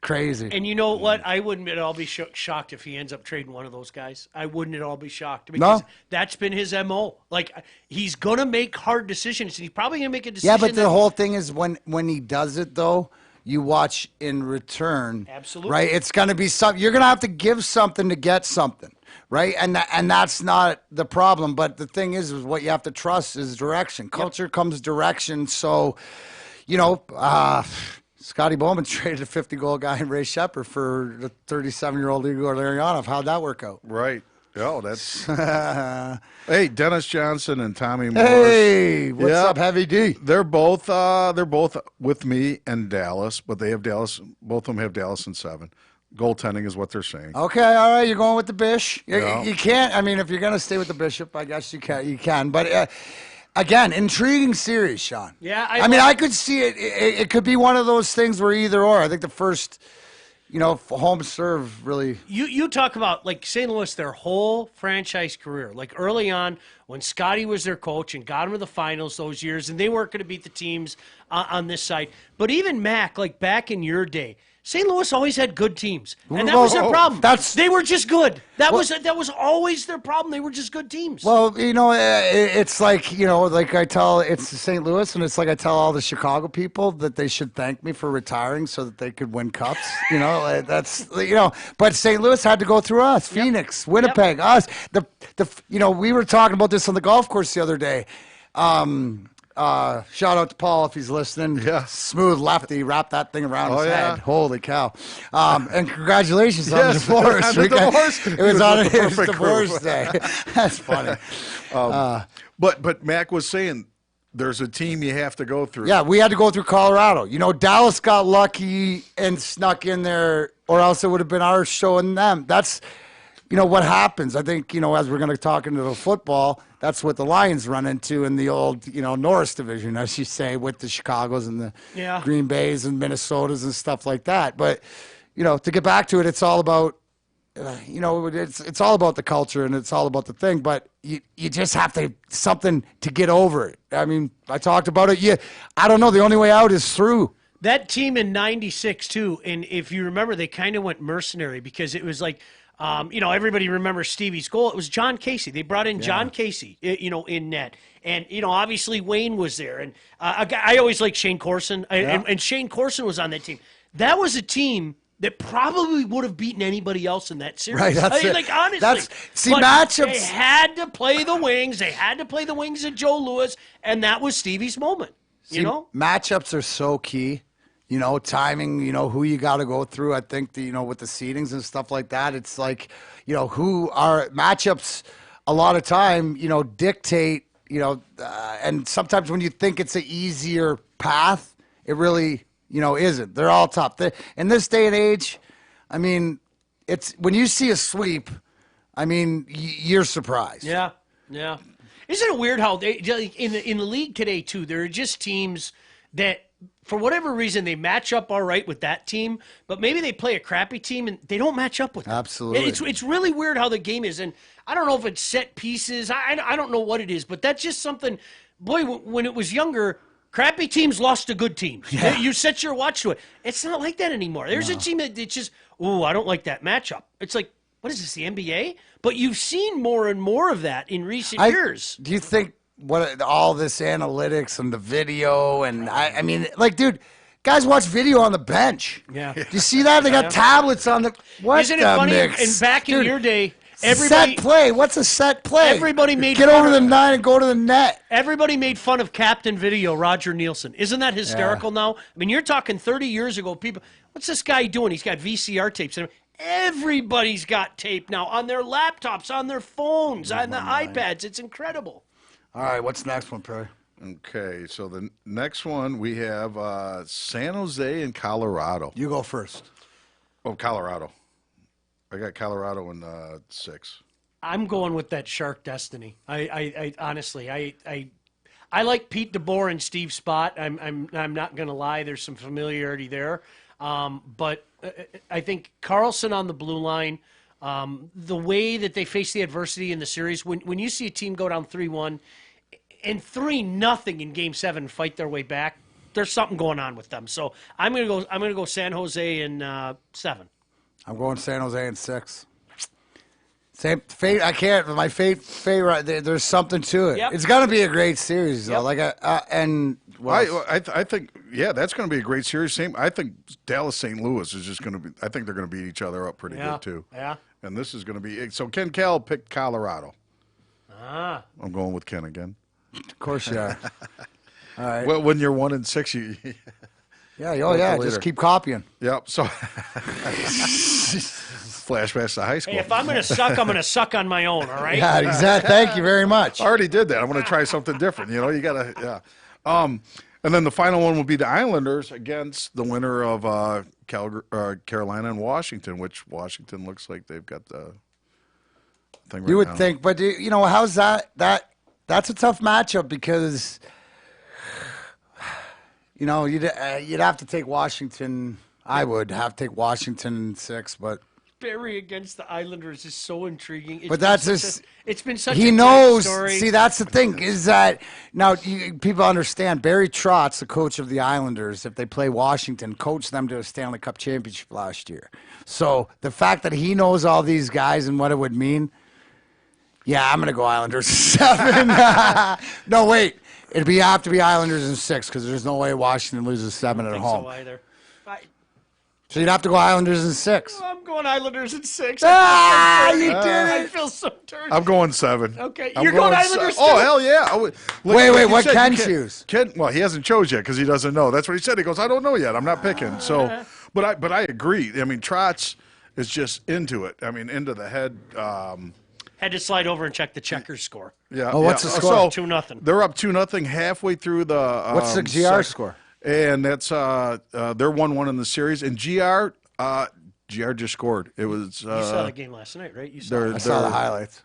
crazy. And you know what? I wouldn't at all be shocked if he ends up trading one of those guys. I wouldn't at all be shocked because that's been his MO. Like, he's going to make hard decisions, and he's probably going to make a decision. Yeah, but the whole thing is when he does it, though, you watch in return. Absolutely. Right? It's going to be something. You're going to have to give something to get something. Right? And that's not the problem. But the thing is what you have to trust is direction. Culture comes direction. So, Scotty Bowman traded a 50-goal guy in Ray Shepard for the 37-year-old Igor Larionov. How'd that work out? Right. Oh, that's. Hey, Dennis Johnson and Tommy Morris. Hey, what's up, Heavy D? They're both with me and Dallas, but they have Dallas. Both of them have Dallas in 7. Goaltending is what they're saying. Okay, all right, you're going with the Bish. Yeah. You can't. I mean, if you're going to stay with the Bishop, I guess you can. You can, but. Again, intriguing series, Sean. Yeah, I mean, I could see it. It could be one of those things where either or. I think the first, home serve really. You talk about, like, St. Louis, their whole franchise career. Like, early on, when Scotty was their coach and got them to the finals those years, and they weren't going to beat the teams on this side. But even Mac, like, back in your day, St. Louis always had good teams, and that was their problem. They were just good. That was always their problem. They were just good teams. Well, it's like like I tell it's St. Louis, and it's like I tell all the Chicago people that they should thank me for retiring so that they could win cups. That's But St. Louis had to go through us, Phoenix, Winnipeg, us. We were talking about this on the golf course the other day. Shout out to Paul if he's listening. Yeah. Smooth lefty, wrap that thing around his head. Holy cow. And congratulations on the divorce. On the divorce. It was on his divorce day. That's funny. But Mac was saying there's a team you have to go through. Yeah, we had to go through Colorado. Dallas got lucky and snuck in there, or else it would have been our show and them. That's what happens. I think, as we're going to talk into the football, that's what the Lions run into in the old, Norris division, as you say, with the Chicagos and the Green Bays and Minnesotas and stuff like that. But, to get back to it, it's all about, it's all about the culture and it's all about the thing. But you just have to something to get over it. I mean, I talked about it. I don't know. The only way out is through. That team in '96 too, and if you remember, they kind of went mercenary because it was like. Everybody remembers Stevie's goal. It was John Casey. They brought in John Casey, in net. And, obviously Wayne was there. And I always liked Shane Corson. And Shane Corson was on that team. That was a team that probably would have beaten anybody else in that series. Right, that's it. Like, honestly. Matchups. They had to play the wings. They had to play the wings of Joe Louis. And that was Stevie's moment, Matchups are so key. Timing, who you got to go through. I think, with the seedings and stuff like that, it's like, who are matchups a lot of time, dictate, and sometimes when you think it's an easier path, it really, isn't. They're all tough. In this day and age, I mean, it's when you see a sweep, I mean, you're surprised. Yeah. Isn't it weird how they in the league today too? There are just teams that, for whatever reason, they match up all right with that team, but maybe they play a crappy team and they don't match up with them. Absolutely. It's really weird how the game is, and I don't know if it's set pieces. I don't know what it is, but that's just something. Boy, when it was younger, crappy teams lost to good teams. Yeah. You set your watch to it. It's not like that anymore. There's a team that it's just, I don't like that matchup. It's like, what is this, the NBA? But you've seen more and more of that in recent years. Do you think all this analytics and the video and I mean, like, dude, guys watch video on the bench. Yeah. Do you see that? They got tablets on the what? Isn't it funny? Mix? And back in your day, set play. What's a set play? Everybody made get over the 9 and go to the net. Everybody made fun of Captain Video, Roger Nielsen. Isn't that hysterical now? I mean, you're talking 30 years ago. People, what's this guy doing? He's got VCR tapes. Everybody's got tape now on their laptops, on their phones, on the iPads. It's incredible. All right, what's the next one, Perry? Okay, so the next one we have San Jose and Colorado. You go first. Oh, Colorado. I got Colorado in 6. I'm going with that Shark Destiny. I honestly, I like Pete DeBoer and Steve Spott. I'm not going to lie. There's some familiarity there, but I think Carlson on the blue line. The way that they face the adversity in the series, when you see a team go down 3-1 and 3-0 in Game 7 and fight their way back, there's something going on with them. So I'm gonna go San Jose in 7. I'm going San Jose in 6. Same fate. I can't. My fate. Right there's something to it. Yep. It's gonna be a great series, though. Yep. I think that's going to be a great series. I think Dallas St. Louis is just going to be. I think they're going to beat each other up pretty good too. Yeah. And this is going to be so. Ken Cal picked Colorado. Ah. I'm going with Ken again. Of course you are. All right. Well, when you're 1-6, you. Yeah. Oh yeah. Later. Just keep copying. Yep. So flashbacks to high school. Hey, if I'm gonna suck, I'm gonna suck on my own. All right. Yeah. Exactly. Thank you very much. I already did that. I'm going to try something different. You know, you got to, yeah. And then the final one will be the Islanders against the winner of Carolina and Washington, which Washington looks like they've got the thing right You would now. think, but you know, how's that? That's a tough matchup because you know you'd have to take Washington. I would have to take Washington in 6, but. Barry against the Islanders is so intriguing. But that's just it's been such he a knows. great story. See, that's the thing is that now people understand. Barry Trotz, the coach of the Islanders, if they play Washington, coached them to a Stanley Cup championship last year. So the fact that he knows all these guys and what it would mean, yeah, I'm gonna go Islanders 7. No, wait, have to be Islanders in 6 because there's no way Washington loses 7 at I don't home. think so either. So you'd have to go Islanders in 6. I'm going Islanders in 6. Ah, you did I it. feel so dirty. I'm going 7. Okay, I'm you're going Islanders Oh, too? hell yeah. Wait, you what said, Ken you can't- choose? Ken, well, he hasn't chose yet because he doesn't know. That's what he said. He goes, I don't know yet. I'm not picking. So, but I agree. I mean, Trotz is just into it. I mean, into the head. Had to slide over and check the checkers score. Yeah. Oh, what's yeah. the score? So 2-0. They're up 2-0 halfway through the. What's the GR score? And that's they're 1-1 in the series. And GR just scored. It was. You saw the game last night, right? You saw they're- it. I saw the highlights.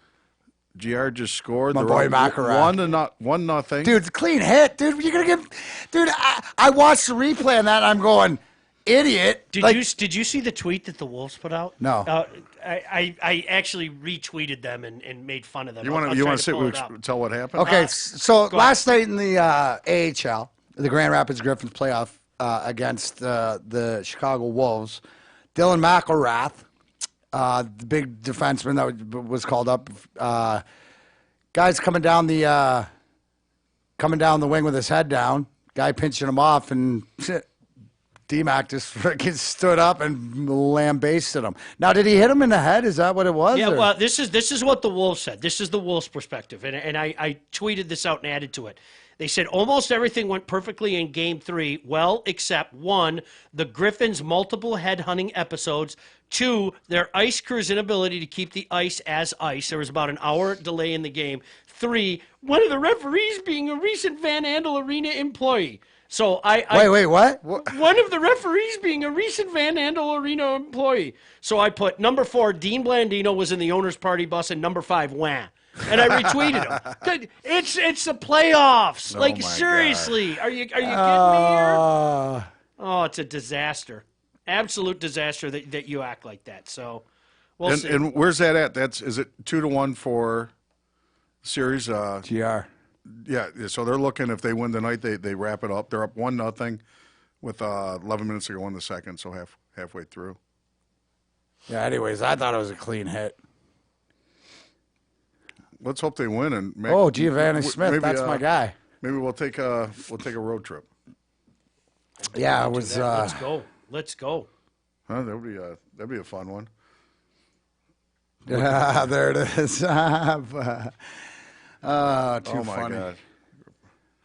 GR just scored. My They're boy up McCarty. 1-0. Dude, it's a clean hit, dude. You're gonna give, dude. I watched the replay on that. And I'm going, idiot. Did you see the tweet that the Wolves put out? No. I actually retweeted them and made fun of them. You I'll want try to sit? pull it up. Tell what happened? Okay, so go last night in the AHL, the Grand Rapids Griffins playoff against the Chicago Wolves, Dylan McElrath, the big defenseman that was called up, guy's coming down the wing with his head down. Guy pinching him off, and D-Mac just freaking stood up and lambasted him. Now, did he hit him in the head? Is that what it was? Yeah, or- well, this is what the Wolves said. This is the Wolves' perspective, and I tweeted this out and added to it. They said almost everything went perfectly in Game 3, well, except 1, the Griffins' multiple head-hunting episodes, 2, their ice crew's inability to keep the ice as ice. There was about an hour delay in the game. 3, one of the referees being a recent Van Andel Arena employee. So Wait, what? One of the referees being a recent Van Andel Arena employee. So I put number 4, Dean Blandino was in the owner's party bus, and number 5, wah. And I retweeted him. It's the playoffs. Oh my seriously, are you kidding me here? Uh, Oh, it's a disaster, absolute disaster that you act like that. So we'll see. And where's that at? Is it 2-1 for series? GR. Yeah. So they're looking if they win tonight, they wrap it up. They're up 1-0 with 11 minutes to go in the second, so halfway through. Yeah. Anyways, I thought it was a clean hit. Let's hope they win. And Giovanni Smith, that's my guy. Maybe we'll take a road trip. Yeah, it was. Let's go. Huh? That'd be a fun one. Yeah, there it is. Too Oh my funny. God!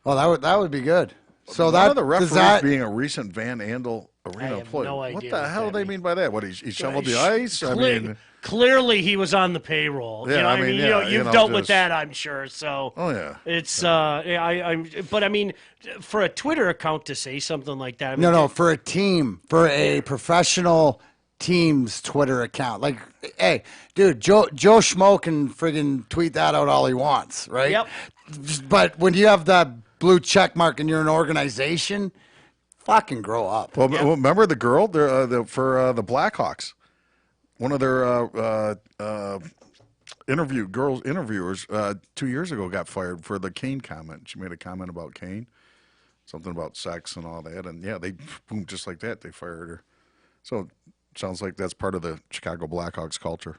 Oh, that would be good. So One that of the does referees that, being a recent Van Andel Arena have employee. no What idea the what hell that do they means. mean by that? What he shoveled the ice? I mean, Clearly he was on the payroll. Yeah, you know I what I mean, mean? yeah, You've you know, dealt with just- that, I'm sure. So oh yeah. it's but I mean, for a Twitter account to say something like that. I mean, no, for a team, for a professional team's Twitter account. Like, hey, dude, Joe Schmo can friggin' tweet that out all he wants, right? Yep. But when you have that blue check mark and you're an organization, fucking grow up. Well, remember the girl for the Blackhawks? One of their interviewers 2 years ago got fired for the Kane comment. She made a comment about Kane. something about sex and all that, and yeah, they boom just like that, they fired her. So it sounds like that's part of the Chicago Blackhawks culture.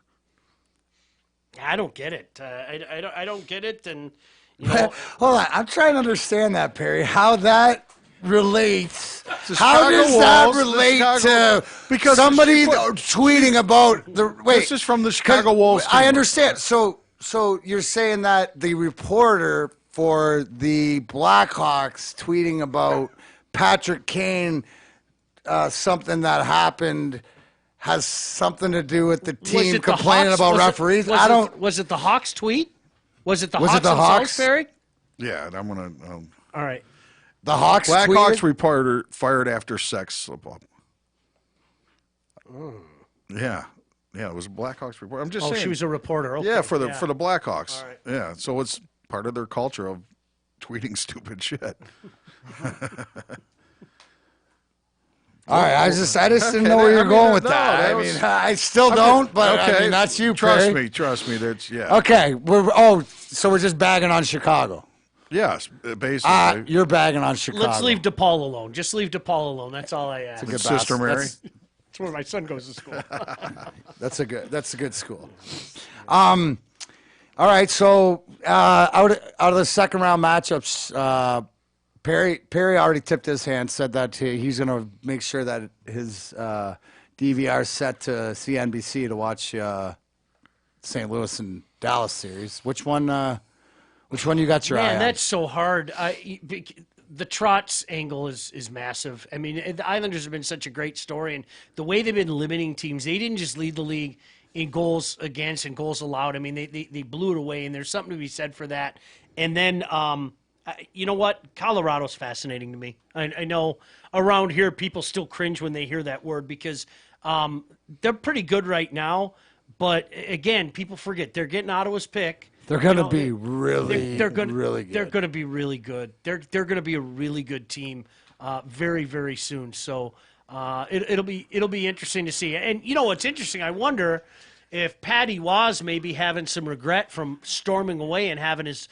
I don't get it. I don't get it, and you know, Hold on, I'm trying to understand that, Perry. How that relates? The How Chicago does that Wolves, the relate Chicago- to because somebody the- tweeting about the? Wait, This is from the Chicago Wolves. I team. understand. So you're saying that the reporter for the Blackhawks tweeting about Patrick Kane, something that happened, has something to do with the was team it the complaining Hawks? about Was it- referees? was I it- don't. Was it the Hawks tweet? Was it the Was it Hawks the themselves, Hawks? Barry? Yeah, and I'm gonna. All right. The Hawks. Blackhawks tweeted? reporter fired after sex slip-up. Yeah, it was a Blackhawks reporter. I'm just Oh, saying. she was a reporter. Okay. yeah, for the Blackhawks. All right. Yeah, so it's part of their culture of tweeting stupid shit. All right, I just didn't know Okay, where you're I mean, going with no, that. that I was- mean, I still don't, but I mean, that's you, Trust Perry. me. That's yeah. Okay, so we're just bagging on Chicago. Yes, basically. You're bagging on Chicago. Let's leave DePaul alone. Just leave DePaul alone. That's all I ask. Good Sister bas- Mary. That's, That's where my son goes to school. that's a good school. All right, so out of the second round matchups, Perry already tipped his hand, said that he's going to make sure that his DVR is set to CNBC to watch St. Louis and Dallas series. Which one you got your eye Man, on? that's so hard. The Trotz angle is massive. I mean, the Islanders have been such a great story, and the way they've been limiting teams, they didn't just lead the league in goals against and goals allowed. I mean, they blew it away, and there's something to be said for that. And then, you know what? Colorado's fascinating to me. I know around here people still cringe when they hear that word because they're pretty good right now. But again, people forget they're getting Ottawa's pick. They're going to be really good. They're going to be really good. They're going to be a really good team very, very soon. So it'll be interesting to see. And you know what's interesting? I wonder if Patty was maybe having some regret from storming away and having his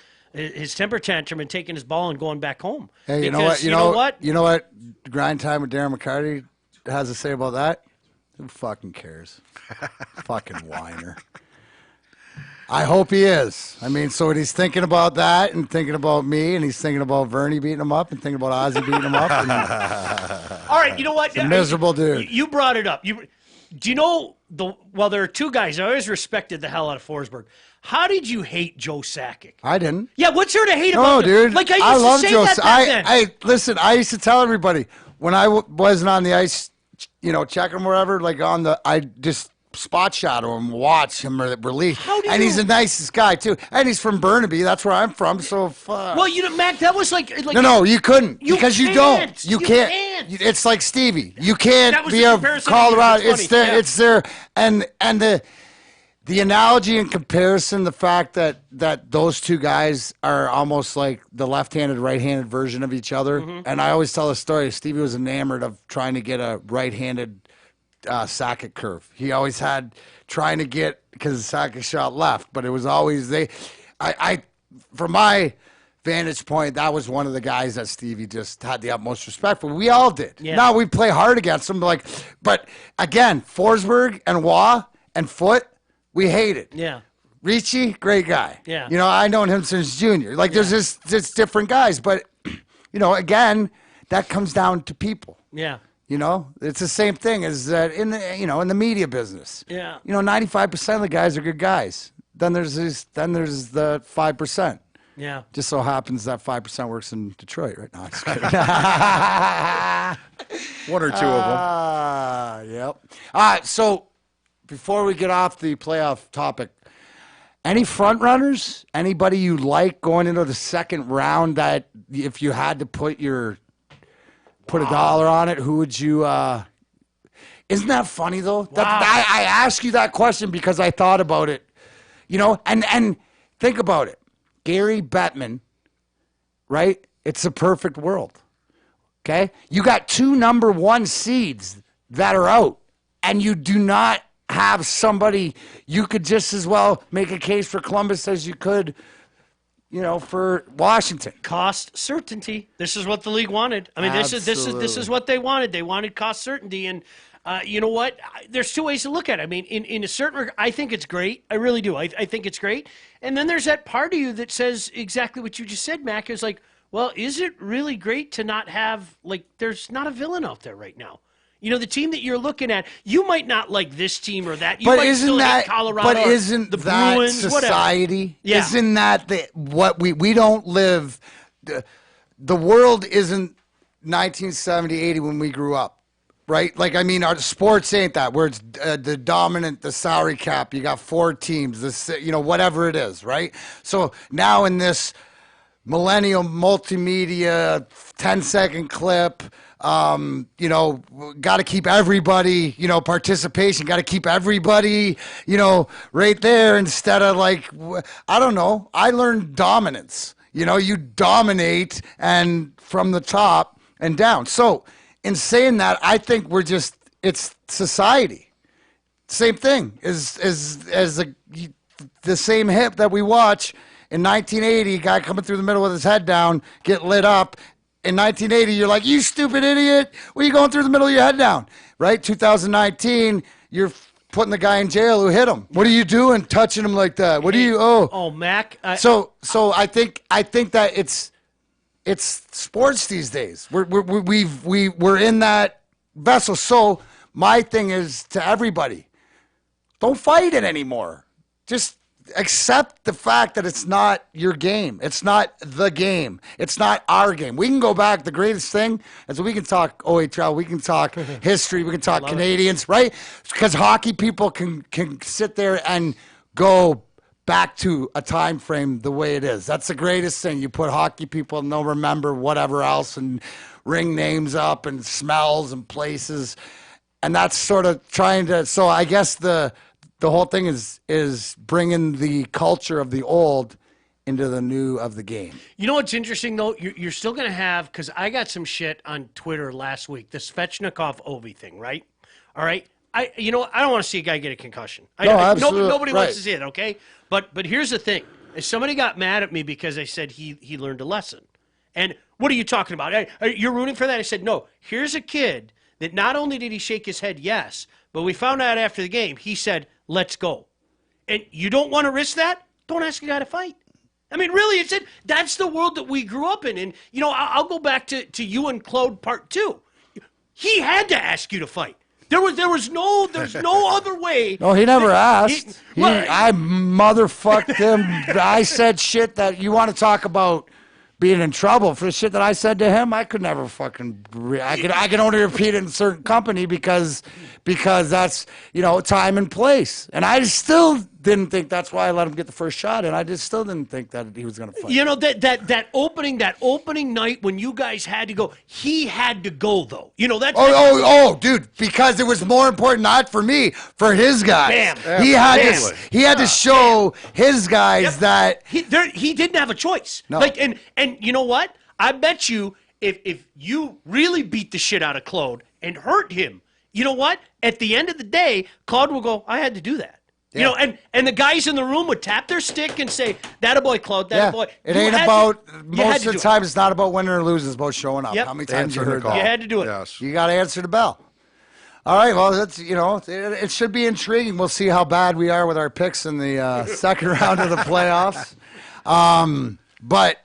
temper tantrum and taking his ball and going back home. Hey, you Because know what? You know what? Grind time with Darren McCarty has to say about that? Who fucking cares? Fucking whiner. I hope he is. I mean, so he's thinking about that and thinking about me, and he's thinking about Vernie beating him up and thinking about Ozzy beating him up. And All right, you know what? a miserable dude. You brought it up. Do you know there are two guys. I always respected the hell out of Forsberg. How did you hate Joe Sakic? I didn't. Yeah, what's there to hate about No, him? dude. Like I used love to say Joe. that back then. Listen. I used to tell everybody when I wasn't on the ice, check him wherever. Like I just spot shot him, watch him release. And he's the nicest guy too. And he's from Burnaby. That's where I'm from. So fuck. Well, Mac, that was like No, you couldn't You because you can't. don't. You You can't. can't. It's like Stevie. You can't That was be the a comparison Colorado. you used. It's It's funny. there. Yeah. It's there. And the analogy and comparison, the fact that those two guys are almost like the left-handed, right-handed version of each other. Mm-hmm. And I always tell the story. Stevie was enamored of trying to get a right-handed Sakic curve. He always had trying to get because Sakic shot left, but it was always from my vantage point, that was one of the guys that Stevie just had the utmost respect for. We all did. Yeah. Now we play hard against him, but again, Forsberg and Waugh and Foote, we hated. Yeah. Ricci, great guy. Yeah. I known him since junior. There's just different guys, but again, that comes down to people. Yeah. It's the same thing as that in the media business. Yeah. 95% of the guys are good guys. Then there's the 5%. Yeah. Just so happens that 5% works in Detroit right now. Just kidding. One or two of them. Yep. All right. So before we get off the playoff topic, any front runners? Anybody you like going into the second round that if you had to put a dollar on it, who would you? Isn't that funny though? I ask you that question because I thought about it. And think about it. Gary Bettman, right? It's a perfect world. Okay? You got 2 number 1 seeds that are out, and you do not have somebody. You could just as well make a case for Columbus as you could for Washington. Cost certainty. This is what the league wanted. I mean, this is what they wanted. They wanted cost certainty, and you know what? There's two ways to look at it. I mean, in a certain regard, I think it's great. I really do. I think it's great. And then there's that part of you that says exactly what you just said, Mac. Is like, well, is it really great to not have there's not a villain out there right now? The team that you're looking at, you might not like this team or that. You might still hate Colorado. But isn't the that Bruins, society? Whatever. Yeah. Isn't that what we don't live? The world isn't 1970, 80 when we grew up, right? Our sports ain't that. Where it's the dominant, the salary cap. You got 4 teams. Whatever it is, right? So now in this millennial multimedia 10-second clip. Got to keep everybody, participation, got to keep everybody, right there instead of I don't know. I learned dominance, you dominate and from the top and down. So in saying that, I think it's society. Same thing as the same hip that we watch in 1980, guy coming through the middle with his head down, get lit up. In 1980, you're like, you stupid idiot. What are you going through the middle of your head down? Right? 2019, you're putting the guy in jail who hit him. What are you doing touching him like that? What are you, Oh, Mac. So I think that it's sports these days. We're in that vessel. So my thing is to everybody, don't fight it anymore. Just accept the fact that it's not your game. It's not the game. It's not our game. We can go back. The greatest thing is we can talk OHL. We can talk history. We can talk Canadians, right? Because hockey people can sit there and go back to a time frame the way it is. That's the greatest thing. You put hockey people and they'll remember whatever else and ring names up and smells and places. And that's sort of trying to, so I guess the whole thing is bringing the culture of the old into the new of the game. You know what's interesting, though? You're still going to have, because I got some shit on Twitter last week, the Svechnikov-Ovi thing, right? All right? I don't want to see a guy get a concussion. Absolutely. Nobody wants to see it, okay? But here's the thing. If somebody got mad at me because I said he learned a lesson. And what are you talking about? You're rooting for that? I said, no. Here's a kid that not only did he shake his head yes, but we found out after the game, he said, let's go. And you don't want to risk that? Don't ask a guy to fight. I mean, really, that's the world that we grew up in. And, I'll go back to you and Claude part 2. He had to ask you to fight. There's no other way. No, he never asked. I motherfucked him. I said shit that you want to talk about being in trouble for the shit that I said to him. I could never fucking. I can only repeat it in a certain company because that's time and place. And I still didn't think that's why I let him get the first shot. And I just still didn't think that he was going to fight. That opening night when you guys had to go, he had to go though. Dude, because it was more important not for me, for his guys. Bam. He had to show his guys that he didn't have a choice. No. And you know what? I bet you if you really beat the shit out of Claude and hurt him, you know what? At the end of the day, Claude will go, I had to do that. Yeah. And the guys in the room would tap their stick and say, that a boy, Claude, that a boy. It ain't about, most of the time, it's not about winning or losing, it's about showing up. Yep. How many times you heard that? You had to do it. Yes. You got to answer the bell. All right, well, that's, it should be intriguing. We'll see how bad we are with our picks in the second round of the playoffs. But,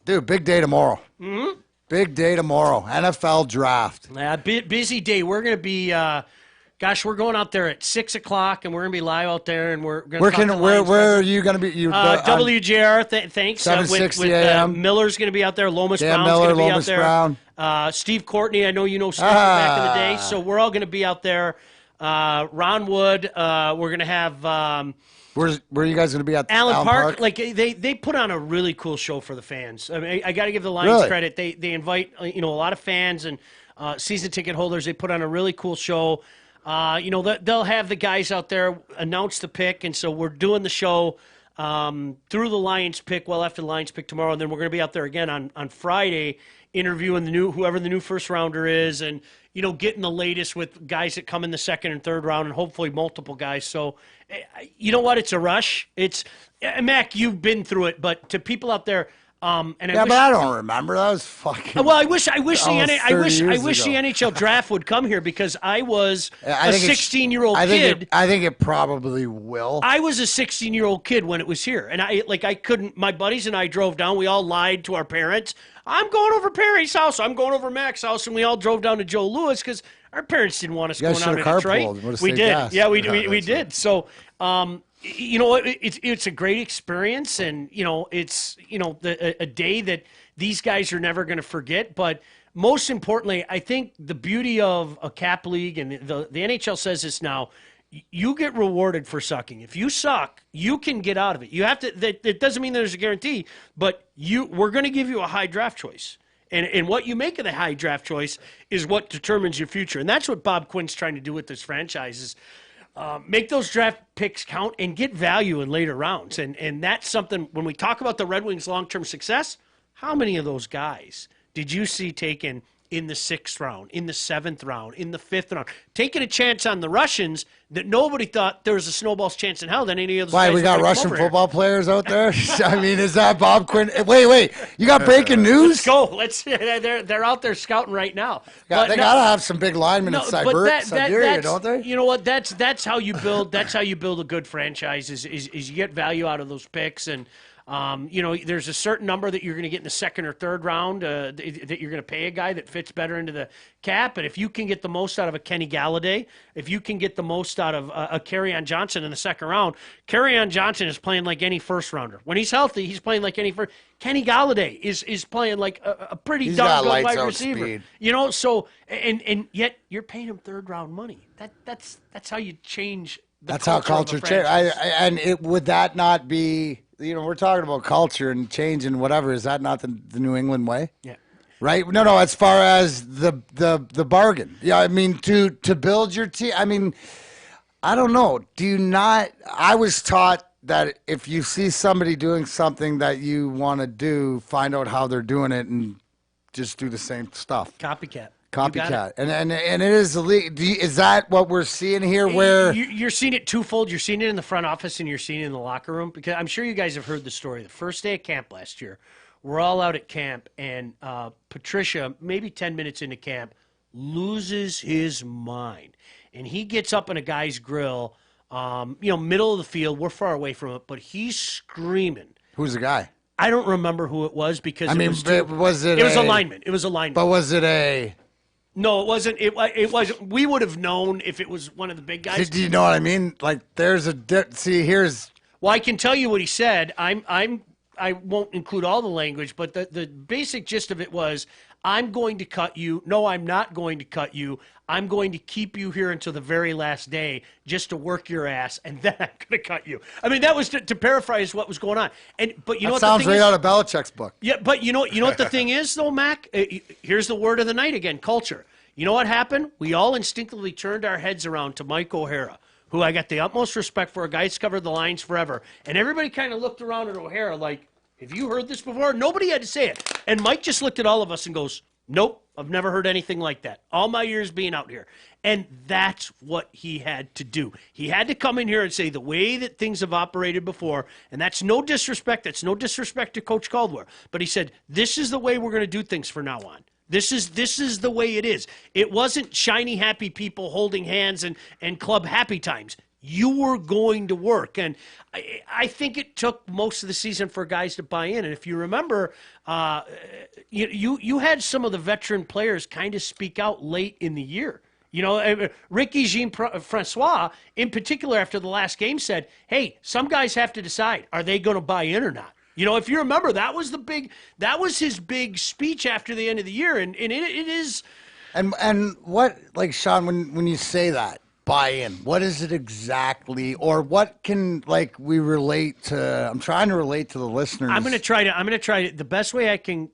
dude, big day tomorrow. Mm-hmm. Big day tomorrow. NFL draft. Yeah, busy day. We're going to be... we're going out there at 6 o'clock, and we're going to be live out there, and we're going to where are you going to be? WJR, thanks. 7:60 a.m. Miller's going to be out there. Lomas Dan Brown's going to be out Lomas there. Brown. Steve Courtney, I know you know Steve from back in the day, so we're all going to be out there. Ron Wood, we're going to have... where are you guys going to be at? Allen Park. Like they put on a really cool show for the fans. I mean, I got to give the Lions credit. They invite a lot of fans and season ticket holders. They put on a really cool show. They'll have the guys out there announce the pick, and so we're doing the show through the Lions pick, well after the Lions pick tomorrow, and then we're going to be out there again on Friday interviewing whoever the new first rounder is, and getting the latest with guys that come in the second and third round, and hopefully multiple guys. So, you know what? It's a rush. It's Mac. You've been through it, but to people out there. But I don't remember. That was fucking. Well, I wish the almost 30 NHL draft would come here, because I was I a think 16-year-old kid. I think it probably will. I was a 16-year-old kid when it was here, and I couldn't. My buddies and I drove down. We all lied to our parents. I'm going over Perry's house. I'm going over Mac's house, and we all drove down to Joe Louis because our parents didn't want us going out to Detroit. We did. Gas. Yeah, we did. So. It's a great experience, and it's a day that these guys are never going to forget. But most importantly, I think the beauty of a cap league, and the NHL says this now, you get rewarded for sucking. If you suck, you can get out of it. You have to. That doesn't mean there's a guarantee, but we're going to give you a high draft choice. And what you make of the high draft choice is what determines your future. And that's what Bob Quinn's trying to do with this franchise is make those draft picks count and get value in later rounds. And that's something, when we talk about the Red Wings' long-term success, how many of those guys did you see taken in the 6th round, in the 7th round, in the 5th round, taking a chance on the Russians that nobody thought there was a snowball's chance in hell that any of those guys we got would Russian come over football players out there? I mean, is that Bob Quinn? Wait, you got breaking here. news? Let's go. They're out there scouting right now. They gotta have some big linemen in Siberia, don't they? You know what? That's how you build. That's how you build a good franchise. Is you get value out of those picks, and there's a certain number that you're going to get in the 2nd or 3rd round that you're going to pay a guy that fits better into the cap. And if you can get the most out of a Kenny Galladay, if you can get the most out of a Kerryon Johnson in the 2nd round, Kerryon Johnson is playing like any first rounder. When he's healthy, he's playing like any first. Kenny Galladay is playing like a pretty darn good wide receiver. Speed. So and yet you're paying him 3rd round money. That's how you change. That's how culture changes. Would that not be? We're talking about culture and change and whatever. Is that not the New England way? Yeah. Right? No. As far as the bargain, yeah. I mean, to build your team. I mean, I don't know. Do you not? I was taught that if you see somebody doing something that you want to do, find out how they're doing it and just do the same stuff. Copycat. And it is elite. Is that what we're seeing here? Where you're seeing it twofold. You're seeing it in the front office and you're seeing it in the locker room. Because I'm sure you guys have heard the story. The first day of camp last year, we're all out at camp, and Patricia, maybe 10 minutes into camp, loses his mind, and he gets up in a guy's grill, middle of the field. We're far away from it, but he's screaming. Who's the guy? I don't remember who it was because it was a lineman. It was a lineman. But was it a? No, it wasn't. It wasn't. We would have known if it was one of the big guys. Do you know what I mean? Like, there's a here's. Well, I can tell you what he said. I won't include all the language, but the basic gist of it was, I'm going to cut you. No, I'm not going to cut you. I'm going to keep you here until the very last day just to work your ass, and then I'm going to cut you. I mean, that was to paraphrase what was going on. But you know what sounds the thing right is? out of Belichick's book. Yeah, but you know what the thing is, though, Mac? Here's the word of the night again, culture. You know what happened? We all instinctively turned our heads around to Mike O'Hara, who I got the utmost respect for, a guy who's covered the lines forever. And everybody kind of looked around at O'Hara like, have you heard this before? Nobody had to say it. And Mike just looked at all of us and goes, nope, I've never heard anything like that. All my years being out here. And that's what he had to do. He had to come in here and say the way that things have operated before, and that's no disrespect. That's no disrespect to Coach Caldwell. But he said, this is the way we're going to do things from now on. This is the way it is. It wasn't shiny, happy people holding hands and club happy times. You were going to work. And I think it took most of the season for guys to buy in. And if you remember, you had some of the veteran players kind of speak out late in the year. Ricky Jean-Francois, in particular, after the last game said, hey, some guys have to decide, are they going to buy in or not? If you remember, that was his big speech after the end of the year, and it is. And what, like, Sean, when you say that, buy in, what is it exactly, or what can, like, we relate to? I'm trying to relate to the listeners. I'm gonna try to. The best way I can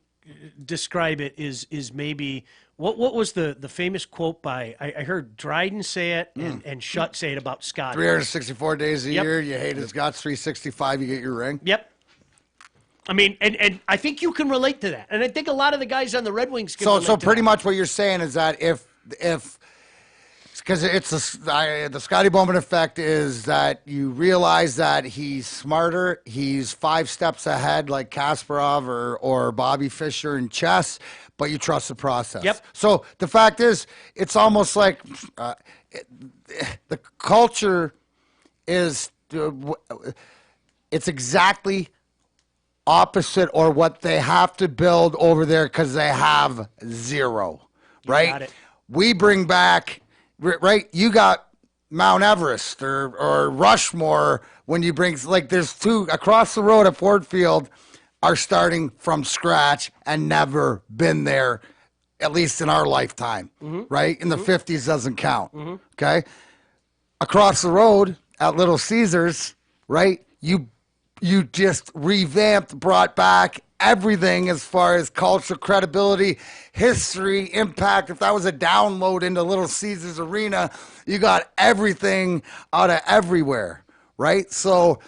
describe it is maybe what was the famous quote by, I heard Dryden say it and Schutt say it about Scott. 364 days a year, you hate his guts. 365, you get your ring. Yep. I mean, and I think you can relate to that. And I think a lot of the guys on the Red Wings can relate So to pretty that. much what you're saying is that if because it's the Scotty Bowman effect is that you realize that he's smarter, he's 5 steps ahead, like Kasparov or Bobby Fischer in chess, but you trust the process. Yep. So the fact is, it's almost like the culture is it's exactly opposite or what they have to build over there because they have zero, right? got it. We bring back, right? You got Mount Everest or Rushmore when you bring, like there's 2 across the road at Ford Field are starting from scratch and never been there, at least in our lifetime, right? In the 50s doesn't count, okay? Across the road at Little Caesars, right? You just revamped, brought back everything as far as culture, credibility, history, impact. If that was a download into Little Caesars Arena, you got everything out of everywhere, right? So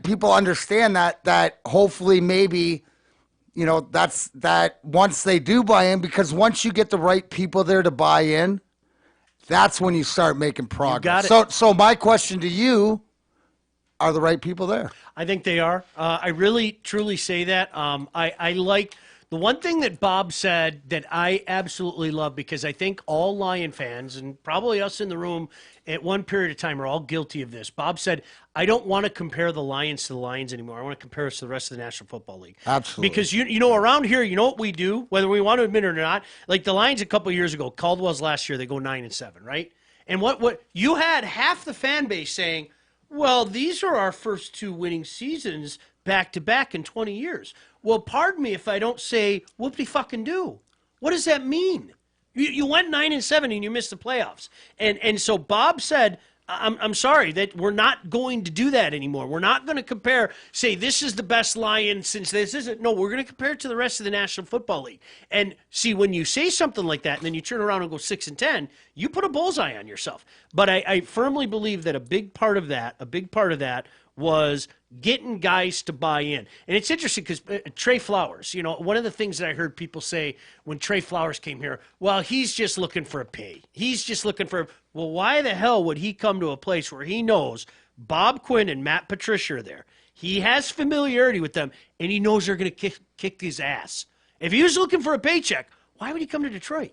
people understand that hopefully maybe, that's that once they do buy in, because once you get the right people there to buy in, that's when you start making progress. got it. So my question to you, are the right people there? I think they are. I really, truly say that. I like the one thing that Bob said that I absolutely love, because I think all Lion fans, and probably us in the room at one period of time, are all guilty of this. Bob said, I don't want to compare the Lions to the Lions anymore. I want to compare us to the rest of the National Football League. Absolutely. Because, you know, around here, you know what we do, whether we want to admit it or not. Like the Lions a couple of years ago, Caldwell's last year, they go 9-7, right? And what you had half the fan base saying, well, these are our first 2 winning seasons back-to-back in 20 years. Well, pardon me if I don't say, whoop-de-fucking-do. What does that mean? You went 9-7 and you missed the playoffs. And so Bob said, I'm sorry that we're not going to do that anymore. We're not going to compare, say, this is the best Lion since this isn't. No, we're going to compare it to the rest of the National Football League. And see, when you say something like that and then you turn around and go 6-10, you put a bullseye on yourself. But I firmly believe that a big part of that was getting guys to buy in. And it's interesting because Trey Flowers, one of the things that I heard people say when Trey Flowers came here, well, he's just looking for a pay. He's just looking for, well, why the hell would he come to a place where he knows Bob Quinn and Matt Patricia are there? He has familiarity with them, and he knows they're going to kick his ass. If he was looking for a paycheck, why would he come to Detroit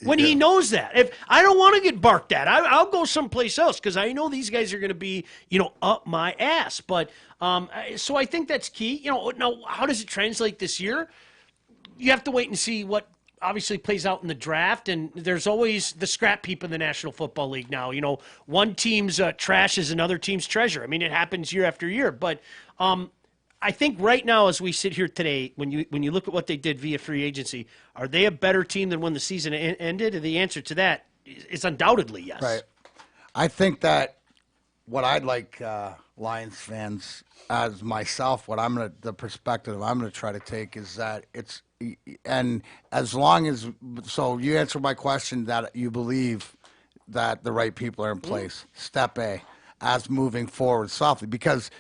when he knows that? If I don't want to get barked at, I'll go someplace else because I know these guys are going to be, up my ass. But so I think that's key. Now how does it translate this year? You have to wait and see what obviously plays out in the draft, and there's always the scrap heap in the National Football League now. One team's trash is another team's treasure. I mean, it happens year after year, but. I think right now, as we sit here today, when you look at what they did via free agency, are they a better team than when the season ended? And the answer to that is undoubtedly yes. Right. I think that what I'd like Lions fans as myself, the perspective I'm going to try to take is that and as long as, so you answer my question that you believe that the right people are in place, step A, as moving forward softly, because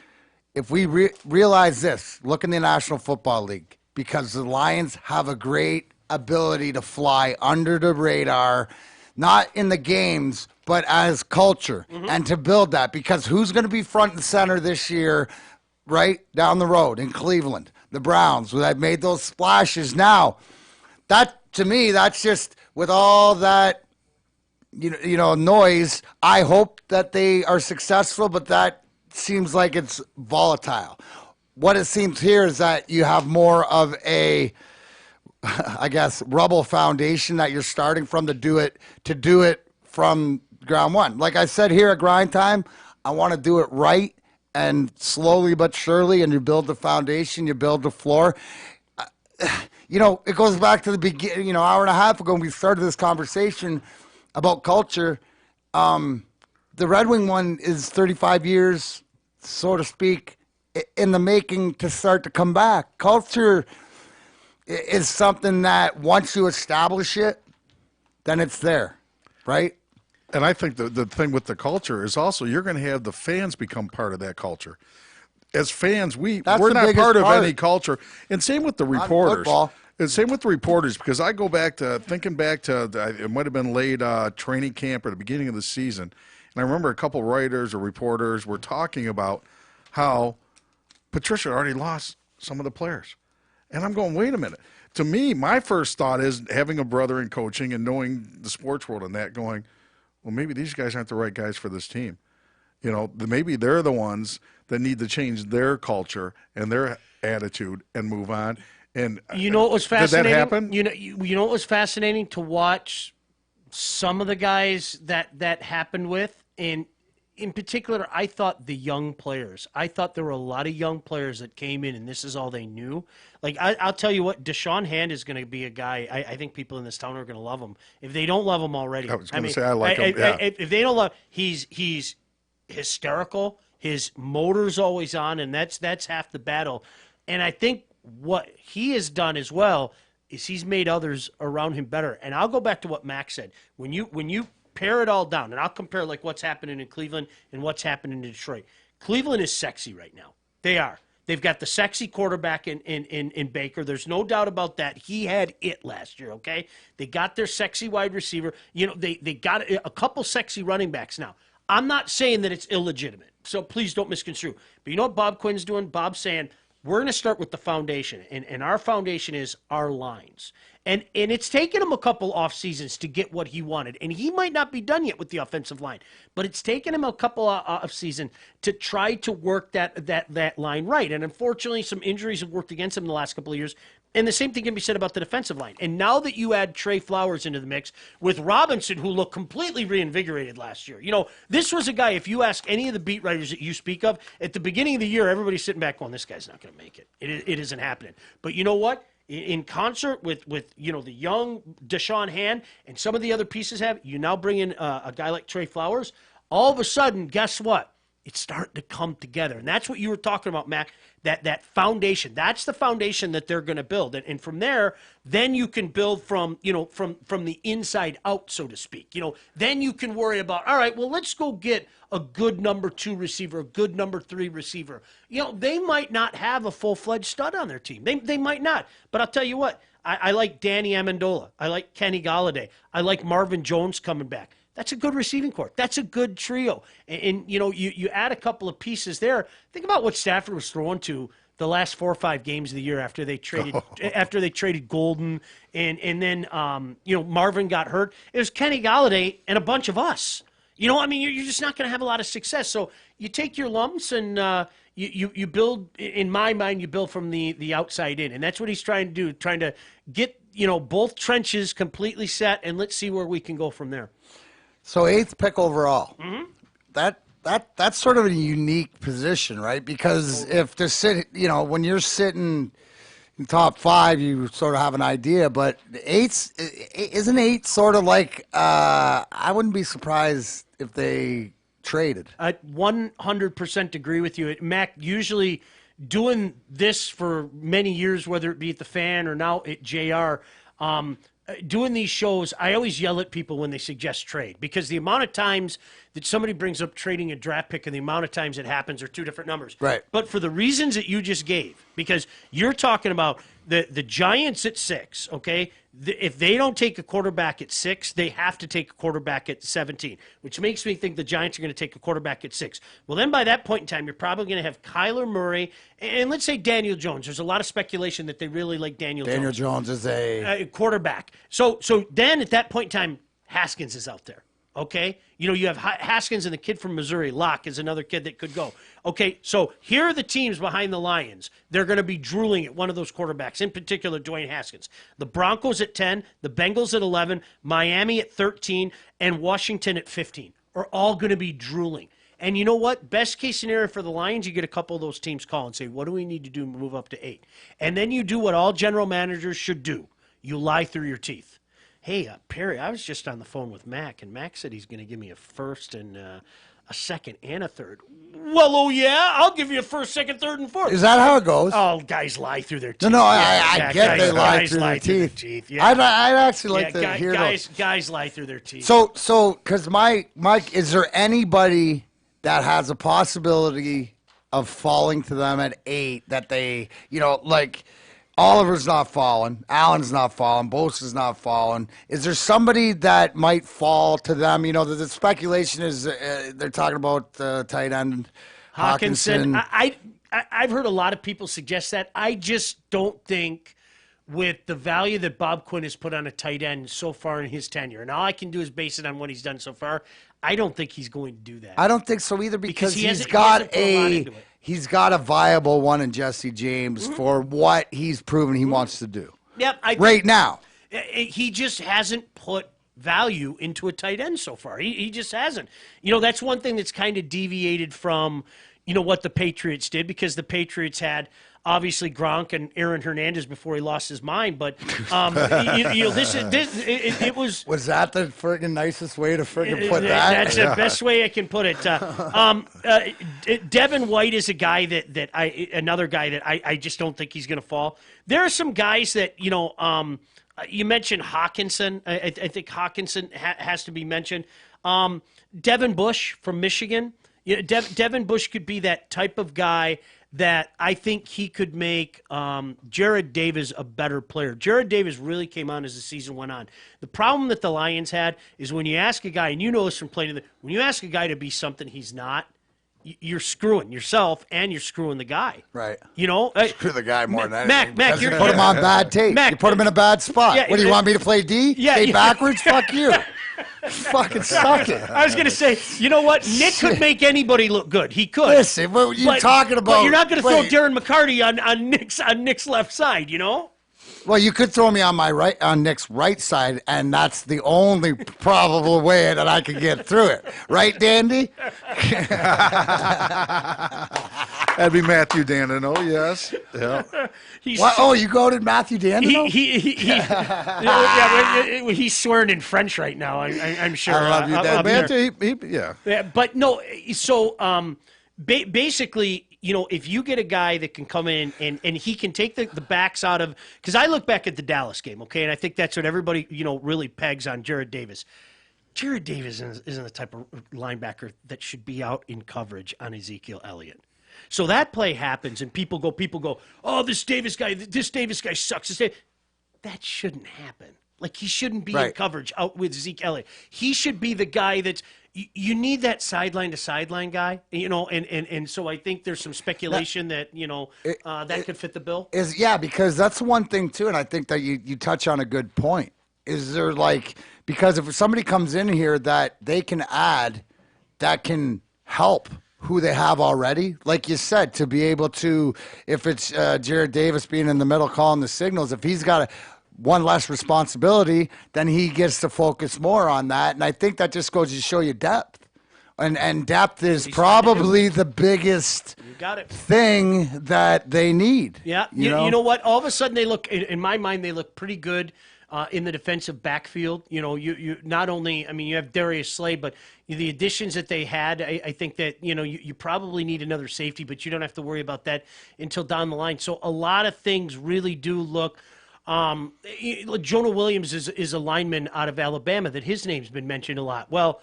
if we realize this, look in the National Football League, because the Lions have a great ability to fly under the radar, not in the games, but as culture, and to build that. Because who's going to be front and center this year, right down the road in Cleveland? The Browns, who have made those splashes now. That, to me, that's just with all that, noise. I hope that they are successful, but that seems like it's volatile. What it seems here is that you have more of a, I guess, rubble foundation that you're starting from to do it from ground one. Like I said here at Grind Time, I want to do it right and slowly but surely, and you build the foundation, you build the floor. It goes back to the beginning, hour and a half ago when we started this conversation about culture. The Red Wing one is 35 years, so to speak, in the making to start to come back. Culture is something that once you establish it, then it's there, right? And I think the thing with the culture is also you're going to have the fans become part of that culture. as fans, we're the not biggest part of part. any culture. And same with the reporters. football. And same with the reporters, because I go back to it might have been late training camp or the beginning of the season, and I remember a couple writers or reporters were talking about how Patricia had already lost some of the players, and I'm going, wait a minute. To me, my first thought is having a brother in coaching and knowing the sports world and that, going, well, maybe these guys aren't the right guys for this team. Maybe they're the ones that need to change their culture and their attitude and move on. And you know what was fascinating? Did that happen? You know what was fascinating to watch some of the guys that happened with, and in particular, I thought the young players. I thought there were a lot of young players that came in, and this is all they knew. Like I'll tell you what, Deshaun Hand is going to be a guy. I think people in this town are going to love him. If they don't love him already, I was going to say I like him. Yeah. If they don't love, he's hysterical. His motor's always on, and that's half the battle. And I think what he has done as well is he's made others around him better. And I'll go back to what Max said. When you pare it all down, and I'll compare like what's happening in Cleveland and what's happening in Detroit. Cleveland is sexy right now. They are. They've got the sexy quarterback in Baker. There's no doubt about that. He had it last year, okay? They got their sexy wide receiver. They got a couple sexy running backs now. I'm not saying that it's illegitimate, so please don't misconstrue. But you know what Bob Quinn's doing? Bob's saying, we're going to start with the foundation, and our foundation is our lines. And it's taken him a couple off seasons to get what he wanted, and he might not be done yet with the offensive line, but it's taken him a couple off season to try to work that line right. And unfortunately, some injuries have worked against him in the last couple of years. And the same thing can be said about the defensive line. And now that you add Trey Flowers into the mix with Robinson, who looked completely reinvigorated last year. This was a guy, if you ask any of the beat writers that you speak of, at the beginning of the year, everybody's sitting back going, this guy's not going to make it. It isn't happening. But you know what? In concert with the young Deshaun Hand and some of the other pieces you now bring in a guy like Trey Flowers, all of a sudden, guess what? It's starting to come together. And that's what you were talking about, Mac, that foundation. That's the foundation that they're going to build. And from there, then you can build from the inside out, so to speak. Then you can worry about, all right, well, let's go get a good number 2 receiver, a good number 3 receiver. They might not have a full-fledged stud on their team. They might not. But I'll tell you what, I like Danny Amendola. I like Kenny Galladay. I like Marvin Jones coming back. That's a good receiving corps. That's a good trio. And you add a couple of pieces there. Think about what Stafford was throwing to the last 4 or 5 games of the year after they traded Golden and then Marvin got hurt. It was Kenny Galladay and a bunch of us. You're just not going to have a lot of success. So you take your lumps and you build. In my mind, you build from the outside in, and that's what he's trying to do. Trying to get both trenches completely set, and let's see where we can go from there. So 8th pick overall. Mm-hmm. That's sort of a unique position, right? Because if they're when you're sitting in top 5, you sort of have an idea. But isn't 8 sort of like? I wouldn't be surprised if they traded. I 100% agree with you, Mac. Usually doing this for many years, whether it be at the Fan or now at JR. Doing these shows, I always yell at people when they suggest trade, because the amount of times that somebody brings up trading a draft pick and the amount of times it happens are 2 different numbers. Right. But for the reasons that you just gave, because you're talking about the Giants at 6, okay? If they don't take a quarterback at 6, they have to take a quarterback at 17, which makes me think the Giants are going to take a quarterback at 6. Well, then by that point in time, you're probably going to have Kyler Murray and let's say Daniel Jones. There's a lot of speculation that they really like Daniel Jones. Daniel Jones is a quarterback. So then at that point in time, Haskins is out there. Okay? You have Haskins and the kid from Missouri. Locke is another kid that could go. Okay, so here are the teams behind the Lions. They're going to be drooling at one of those quarterbacks, in particular Dwayne Haskins. The Broncos at 10, the Bengals at 11, Miami at 13, and Washington at 15 are all going to be drooling. And you know what? Best case scenario for the Lions, you get a couple of those teams call and say, what do we need to do to move up to 8? And then you do what all general managers should do. You lie through your teeth. Hey, Perry, I was just on the phone with Mac, and Mac said he's going to give me a first and a second and a third. Well, oh, yeah? I'll give you a first, second, third, and fourth. Is that how it goes? Oh, guys lie through their teeth. No, I get they lie through their teeth. Yeah. I'd actually like to hear those. Guys lie through their teeth. So, because Mike, is there anybody that has a possibility of falling to them at 8 that they, like Oliver's not falling, Allen's not falling, Bosa's not falling. Is there somebody that might fall to them? The speculation is they're talking about tight end Hawkinson. I've heard a lot of people suggest that. I just don't think with the value that Bob Quinn has put on a tight end so far in his tenure, and all I can do is base it on what he's done so far, I don't think he's going to do that. I don't think so either because he's got a viable one in Jesse James for what he's proven he wants to do. Yep, right now. He just hasn't put value into a tight end so far. He just hasn't. That's one thing that's kind of deviated from what the Patriots did, because the Patriots had obviously Gronk and Aaron Hernandez before he lost his mind. But it was. Was that the friggin' nicest way to friggin' put that? That's the best way I can put it. Devin White is a guy another guy that I just don't think he's going to fall. There are some guys that you mentioned Hawkinson. I think Hawkinson has to be mentioned. Devin Bush from Michigan. Devin Bush could be that type of guy that I think he could make Jared Davis a better player. Jared Davis really came on as the season went on. The problem that the Lions had is when you ask a guy, and you know this from playing, when you ask a guy to be something he's not, you're screwing yourself and you're screwing the guy. Right. Screw the guy more than anything. Mac, you put him on bad tape. Mac, you put him in a bad spot. Yeah, what do you want me to play D? Yeah, Stay backwards? Fuck you. Fucking suck it. I was going to say, you know what? Nick could make anybody look good. He could. Listen, what are you talking about? But you're not going to throw Darren McCarty on Nick's left side, Well, you could throw me on Nick's right side, and that's the only probable way that I could get through it. Right, Dandy? That'd be Matthew Dandino, yes. Yeah. You goated Matthew Dandino? He's swearing in French right now, I'm sure. I love you, Dad. Yeah. But no, so basically, if you get a guy that can come in and he can take the backs out of – because I look back at the Dallas game, okay, and I think that's what everybody, really pegs on Jared Davis. Jared Davis isn't the type of linebacker that should be out in coverage on Ezekiel Elliott. So that play happens, and people go, oh, this Davis guy sucks. That shouldn't happen. Like, he shouldn't be in coverage out with Zeke Elliott. He should be the guy that's you need that sideline to sideline guy, and so I think there's some speculation that could fit the bill. Because that's one thing too, and I think that you touch on a good point. Is there because if somebody comes in here that they can add, that can help who they have already, like you said, to be able to, if it's Jared Davis being in the middle calling the signals, if he's got one less responsibility, then he gets to focus more on that. And I think that just goes to show you depth. And depth is probably the biggest thing that they need. Yeah. You know what? All of a sudden they look, in my mind, they look pretty good in the defensive backfield. You not only, you have Darius Slade, but the additions that they had, I think that, you probably need another safety, but you don't have to worry about that until down the line. So a lot of things really do look. Jonah Williams is a lineman out of Alabama that his name's been mentioned a lot. Well,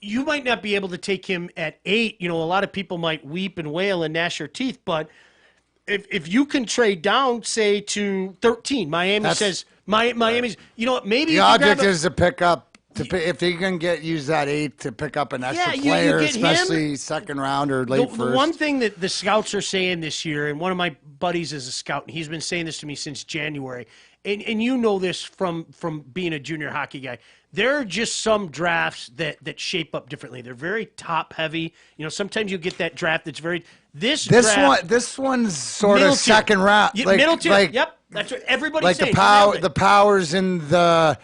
you might not be able to take him at 8. A lot of people might weep and wail and gnash their teeth, but if you can trade down, say, to 13, Miami's, maybe the object is to pick up. If you can use that 8 to pick up an extra player, especially second round or late first. The one thing that the scouts are saying this year, and one of my buddies is a scout, and he's been saying this to me since January, and you know this from being a junior hockey guy, there are just some drafts that shape up differently. They're very top heavy. Sometimes you get that draft that's very this one's sort of second round, middle tier. Yep, that's what everybody's saying. The powers in the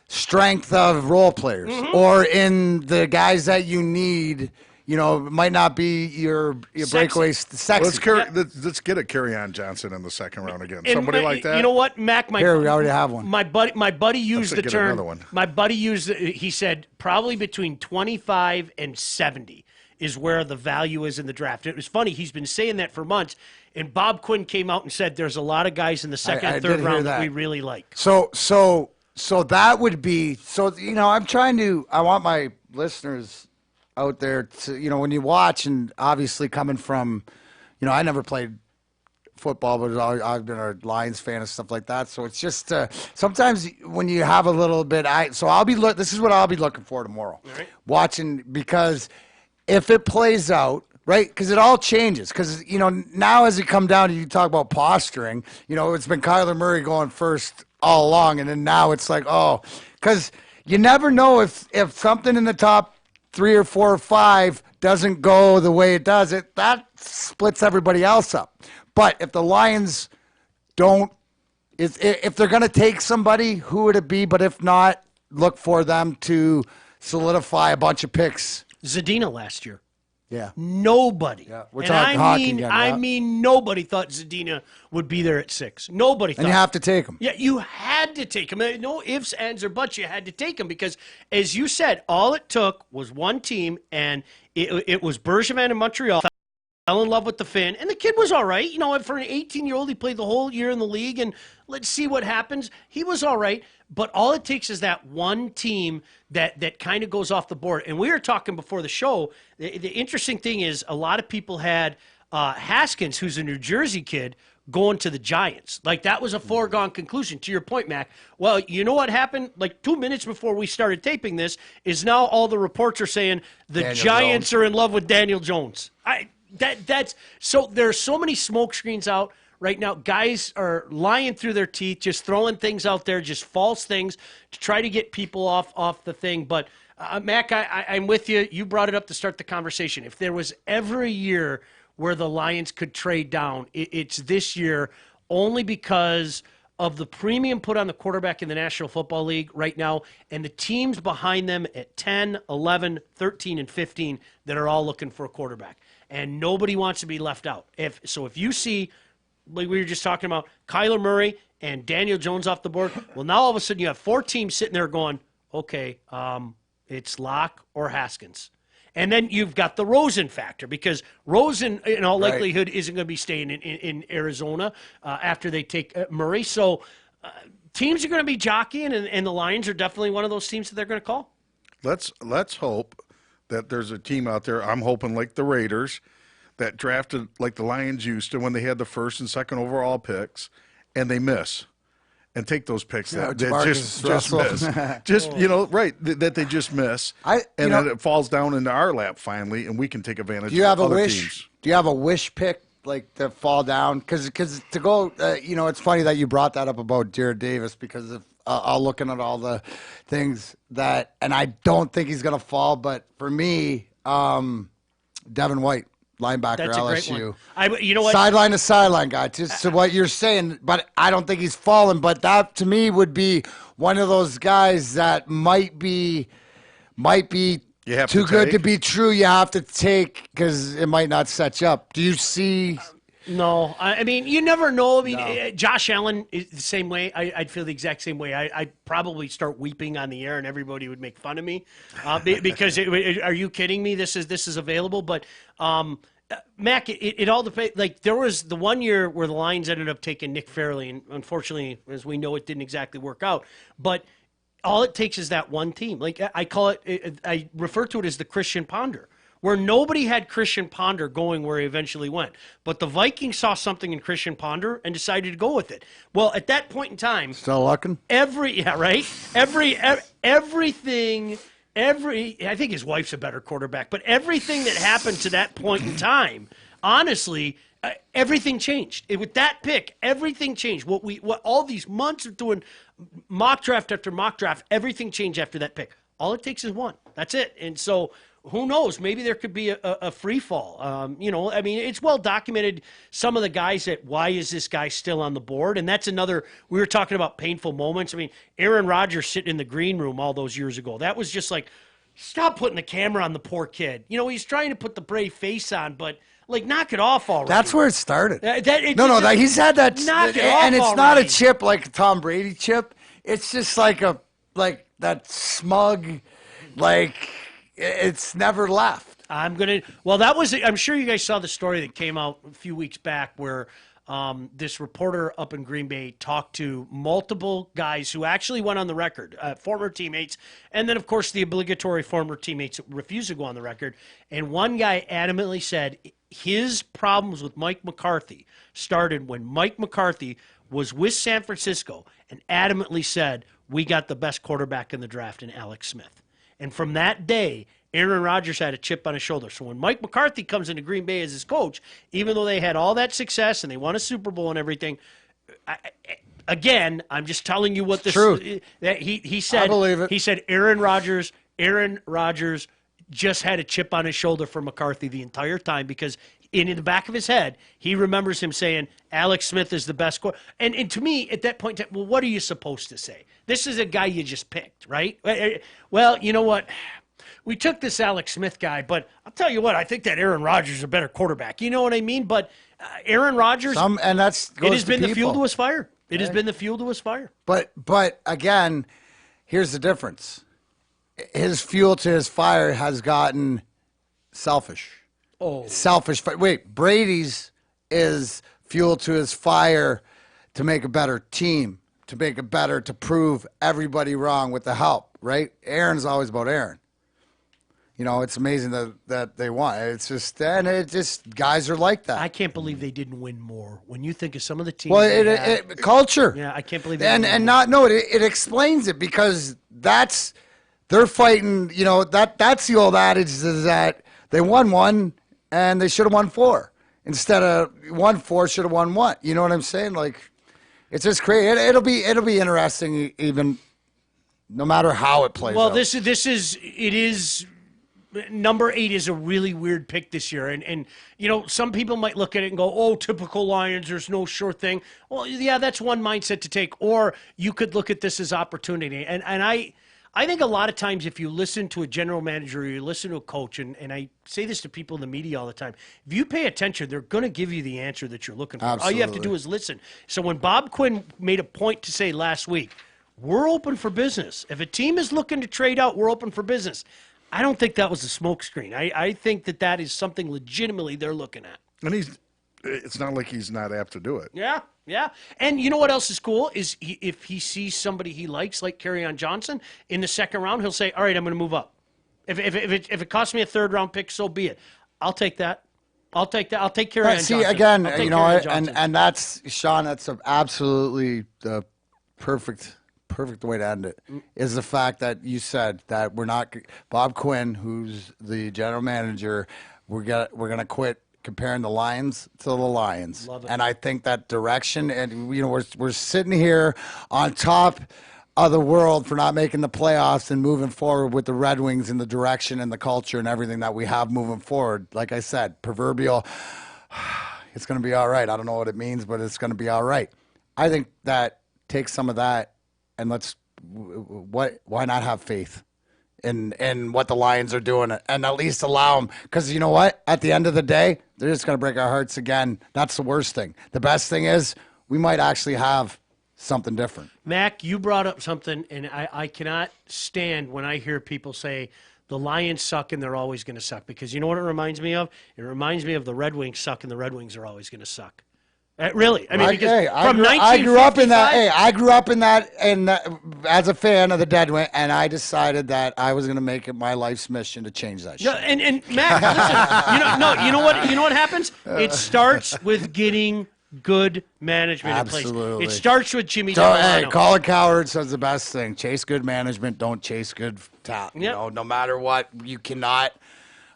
strength of role players, or in the guys that you need. Might not be your breakaway sexy. Let's get a Kerryon Johnson in the second round again. Somebody like that. You know what, Mac? We already have one. My buddy used the term. My buddy he said probably between 25 and 70 is where the value is in the draft. It was funny. He's been saying that for months. And Bob Quinn came out and said there's a lot of guys in the second and third round that we really like. So that would be I want my listeners out there to, when you watch, and obviously coming from I never played football, but I've been a Lions fan and stuff like that. So it's just sometimes when you have a little bit, this is what I'll be looking for tomorrow, watching, because if it plays out, right, because it all changes. Because, now as you come down and you talk about posturing, it's been Kyler Murray going first all along, and then now it's like, because you never know if something in the top 3 or 4 or 5 doesn't go the way it does, that splits everybody else up. But if the Lions don't, if they're going to take somebody, who would it be? But if not, look for them to solidify a bunch of picks. Zadina last year. Yeah. Nobody. Yeah. We're talking hockey again, I mean, nobody thought Zadina would be there at 6. Nobody thought. And you have to take him. Yeah, you had to take him. No ifs, ands, or buts. You had to take him because, as you said, all it took was one team, and it was Bergevin in Montreal. Fell in love with the Finn, and the kid was all right. For an 18-year-old, he played the whole year in the league, and let's see what happens. He was all right, but all it takes is that one team that kind of goes off the board. And we were talking before the show, the interesting thing is a lot of people had Haskins, who's a New Jersey kid, going to the Giants. Like, that was a foregone conclusion. To your point, Mac, well, you know what happened? Like 2 minutes before we started taping this is now all the reports are saying the Giants are in love with Daniel Jones. That's so there's so many smoke screens out right now. Guys are lying through their teeth, just throwing things out there, just false things to try to get people off the thing. But Mac, I'm with you. You brought it up to start the conversation. If there was ever a year where the Lions could trade down, it's this year, only because of the premium put on the quarterback in the National Football League right now and the teams behind them at 10, 11, 13, and 15 that are all looking for a quarterback. And nobody wants to be left out. If you see, like we were just talking about, Kyler Murray and Daniel Jones off the board, well, now all of a sudden you have 4 teams sitting there going, okay, it's Locke or Haskins. And then you've got the Rosen factor, because Rosen, in all likelihood, isn't going to be staying in Arizona after they take Murray. So teams are going to be jockeying, and the Lions are definitely one of those teams that they're going to call. Let's hope that there's a team out there, I'm hoping like the Raiders, that drafted like the Lions used to when they had the 1st and 2nd overall picks, and they miss. And take those picks that just miss. That they just miss. Then it falls down into our lap finally, and we can take advantage of other teams. Do you have a wish pick, like, to fall down? Because to go, it's funny that you brought that up about Jared Davis, because of looking at all the things and I don't think he's going to fall, but for me, Devin White, linebacker, That's a LSU. great one. You know what? Sideline to sideline guy, just to what you're saying, but I don't think he's fallen. But that, to me, would be one of those guys that might be too good to be true. You have to take, because it might not set you up. Do you see? No, I mean, you never know. I mean, Josh Allen is the same way. I'd feel the exact same way. I'd probably start weeping on the air, and everybody would make fun of me because are you kidding me? This is available, but Mac, it all depends. Like, there was the one year where the Lions ended up taking Nick Fairley, and unfortunately, as we know, it didn't exactly work out. But all it takes is that one team. Like, I call it, I refer to it as the Christian Ponder, where nobody had Christian Ponder going where he eventually went. But the Vikings saw something in Christian Ponder and decided to go with it. Well, at that point in time, still looking. Everything, I think his wife's a better quarterback, but everything that happened to that point in time, honestly, everything changed. With that pick, everything changed. What all these months of doing mock draft after mock draft, everything changed after that pick. All it takes is one. That's it. And so, who knows? Maybe there could be a free fall. I mean, it's well documented. Some of the guys that, why is this guy still on the board? And that's another, we were talking about painful moments. I mean, Aaron Rodgers sitting in the green room all those years ago. That was just like, stop putting the camera on the poor kid. He's trying to put the brave face on, but like, knock it off already. That's where it started. He's had that. Knock it off and it's already. Not a chip like a Tom Brady chip. It's just like that smug, like, it's never left. I'm sure you guys saw the story that came out a few weeks back where this reporter up in Green Bay talked to multiple guys who actually went on the record, former teammates, and then, of course, the obligatory former teammates refused to go on the record. And one guy adamantly said his problems with Mike McCarthy started when Mike McCarthy was with San Francisco and adamantly said, we got the best quarterback in the draft in Alex Smith. And from that day, Aaron Rodgers had a chip on his shoulder. So when Mike McCarthy comes into Green Bay as his coach, even though they had all that success and they won a Super Bowl and everything, again, I'm just telling you what this Truth. That he said. I believe it. He said Aaron Rodgers just had a chip on his shoulder for McCarthy the entire time because in the back of his head, he remembers him saying Alex Smith is the best quarterback. And to me, at that point, well, what are you supposed to say? This is a guy you just picked, right? Well, you know what? We took this Alex Smith guy, but I'll tell you what, I think that Aaron Rodgers is a better quarterback. You know what I mean? But Aaron Rodgers, And that's it has been the fuel to his fire. It has been the fuel to his fire. But again, here's the difference. His fuel to his fire has gotten selfish. Selfish. Wait, Brady's is fuel to his fire to make a better team, to prove everybody wrong with the help, right? Aaron's always about Aaron. You know, it's amazing that they won. It's just, guys are like that. I can't believe they didn't win more. When you think of some of the teams. Well, culture. Yeah, I can't believe they didn't win more. It explains it because they're fighting, you know, that's the old adage is that they won one and they should have won four. Instead of won four, should have won one. You know what I'm saying? Like, it's just crazy. It'll be interesting even no matter how it plays out. Well, it is. Number 8 is a really weird pick this year. And you know, some people might look at it and go, oh, typical Lions, there's no sure thing. Well, yeah, that's one mindset to take. Or you could look at this as opportunity. And I think a lot of times if you listen to a general manager or you listen to a coach, and I say this to people in the media all the time, if you pay attention, they're going to give you the answer that you're looking for. Absolutely. All you have to do is listen. So when Bob Quinn made a point to say last week, we're open for business. If a team is looking to trade out, we're open for business. I don't think that was a smokescreen. I think that is something legitimately they're looking at. And it's not like he's not apt to do it. Yeah. And you know what else is cool is if he sees somebody he likes, like Kerryon Johnson, in the second round, he'll say, all right, I'm going to move up. If it costs me a third-round pick, so be it. I'll take that. I'll take Kerryon Johnson. See, again, you know, and that's, Sean, that's absolutely the perfect way to end it, is the fact that you said that we're not Bob Quinn, who's the general manager, we're gonna quit comparing the Lions to the Lions. Love it. And I think that direction, and you know, we're sitting here on top of the world for not making the playoffs and moving forward with the Red Wings and the direction and the culture and everything that we have moving forward. Like I said, proverbial, it's going to be all right. I don't know what it means, but it's going to be all right. I think that takes some of that, and why not have faith in what the Lions are doing and at least allow them? Because you know what? At the end of the day, they're just going to break our hearts again. That's the worst thing. The best thing is we might actually have something different. Mac, you brought up something, and I cannot stand when I hear people say the Lions suck and they're always going to suck, because you know what it reminds me of? It reminds me of the Red Wings suck and the Red Wings are always going to suck. Really? I mean, because I grew up in that. Hey, I grew up in that, and as a fan of the Dead Wing, and I decided that I was going to make it my life's mission to change that shit. No, and Mac, listen, you know what happens? It starts with getting good management in place. Absolutely. It starts with Jimmy So, Delano. hey, Colin Cowherd says the best thing: chase good management, don't chase good talent. Yep. You know, no matter what, you cannot.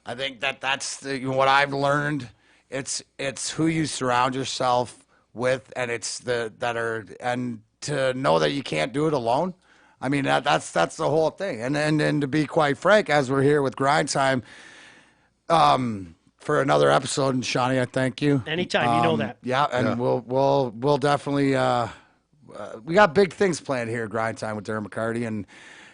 I think that's what I've learned. It's who you surround yourself with, and and to know that you can't do it alone. I mean, that's the whole thing. And to be quite frank, as we're here with Grind Time, for another episode, and Shawnee, I thank you. Anytime, you know that. Yeah, and we'll definitely we got big things planned here at Grind Time with Darren McCarty, and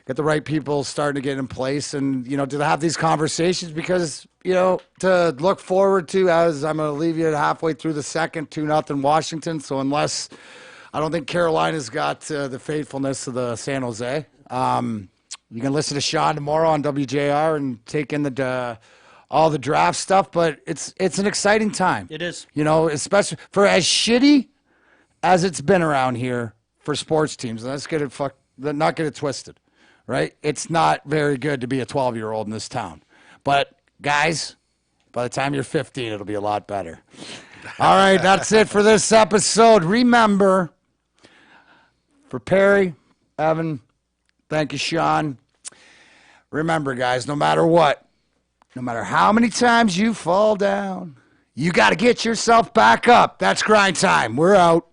get the right people starting to get in place, and to have these conversations, because to look forward to, as I'm going to leave you halfway through the second, 2-0 Washington. So unless I don't think Carolina's got the faithfulness of the San Jose, you can listen to Sean tomorrow on WJR and take in all the draft stuff, but it's an exciting time. It is. You know, especially for as shitty as it's been around here for sports teams. And not get it twisted, right? It's not very good to be a 12-year-old in this town. But guys, by the time you're 15, it'll be a lot better. All right, that's it for this episode. Remember, for Perry, Evan, thank you, Sean. Remember, guys, no matter what, no matter how many times you fall down, you got to get yourself back up. That's grind time. We're out.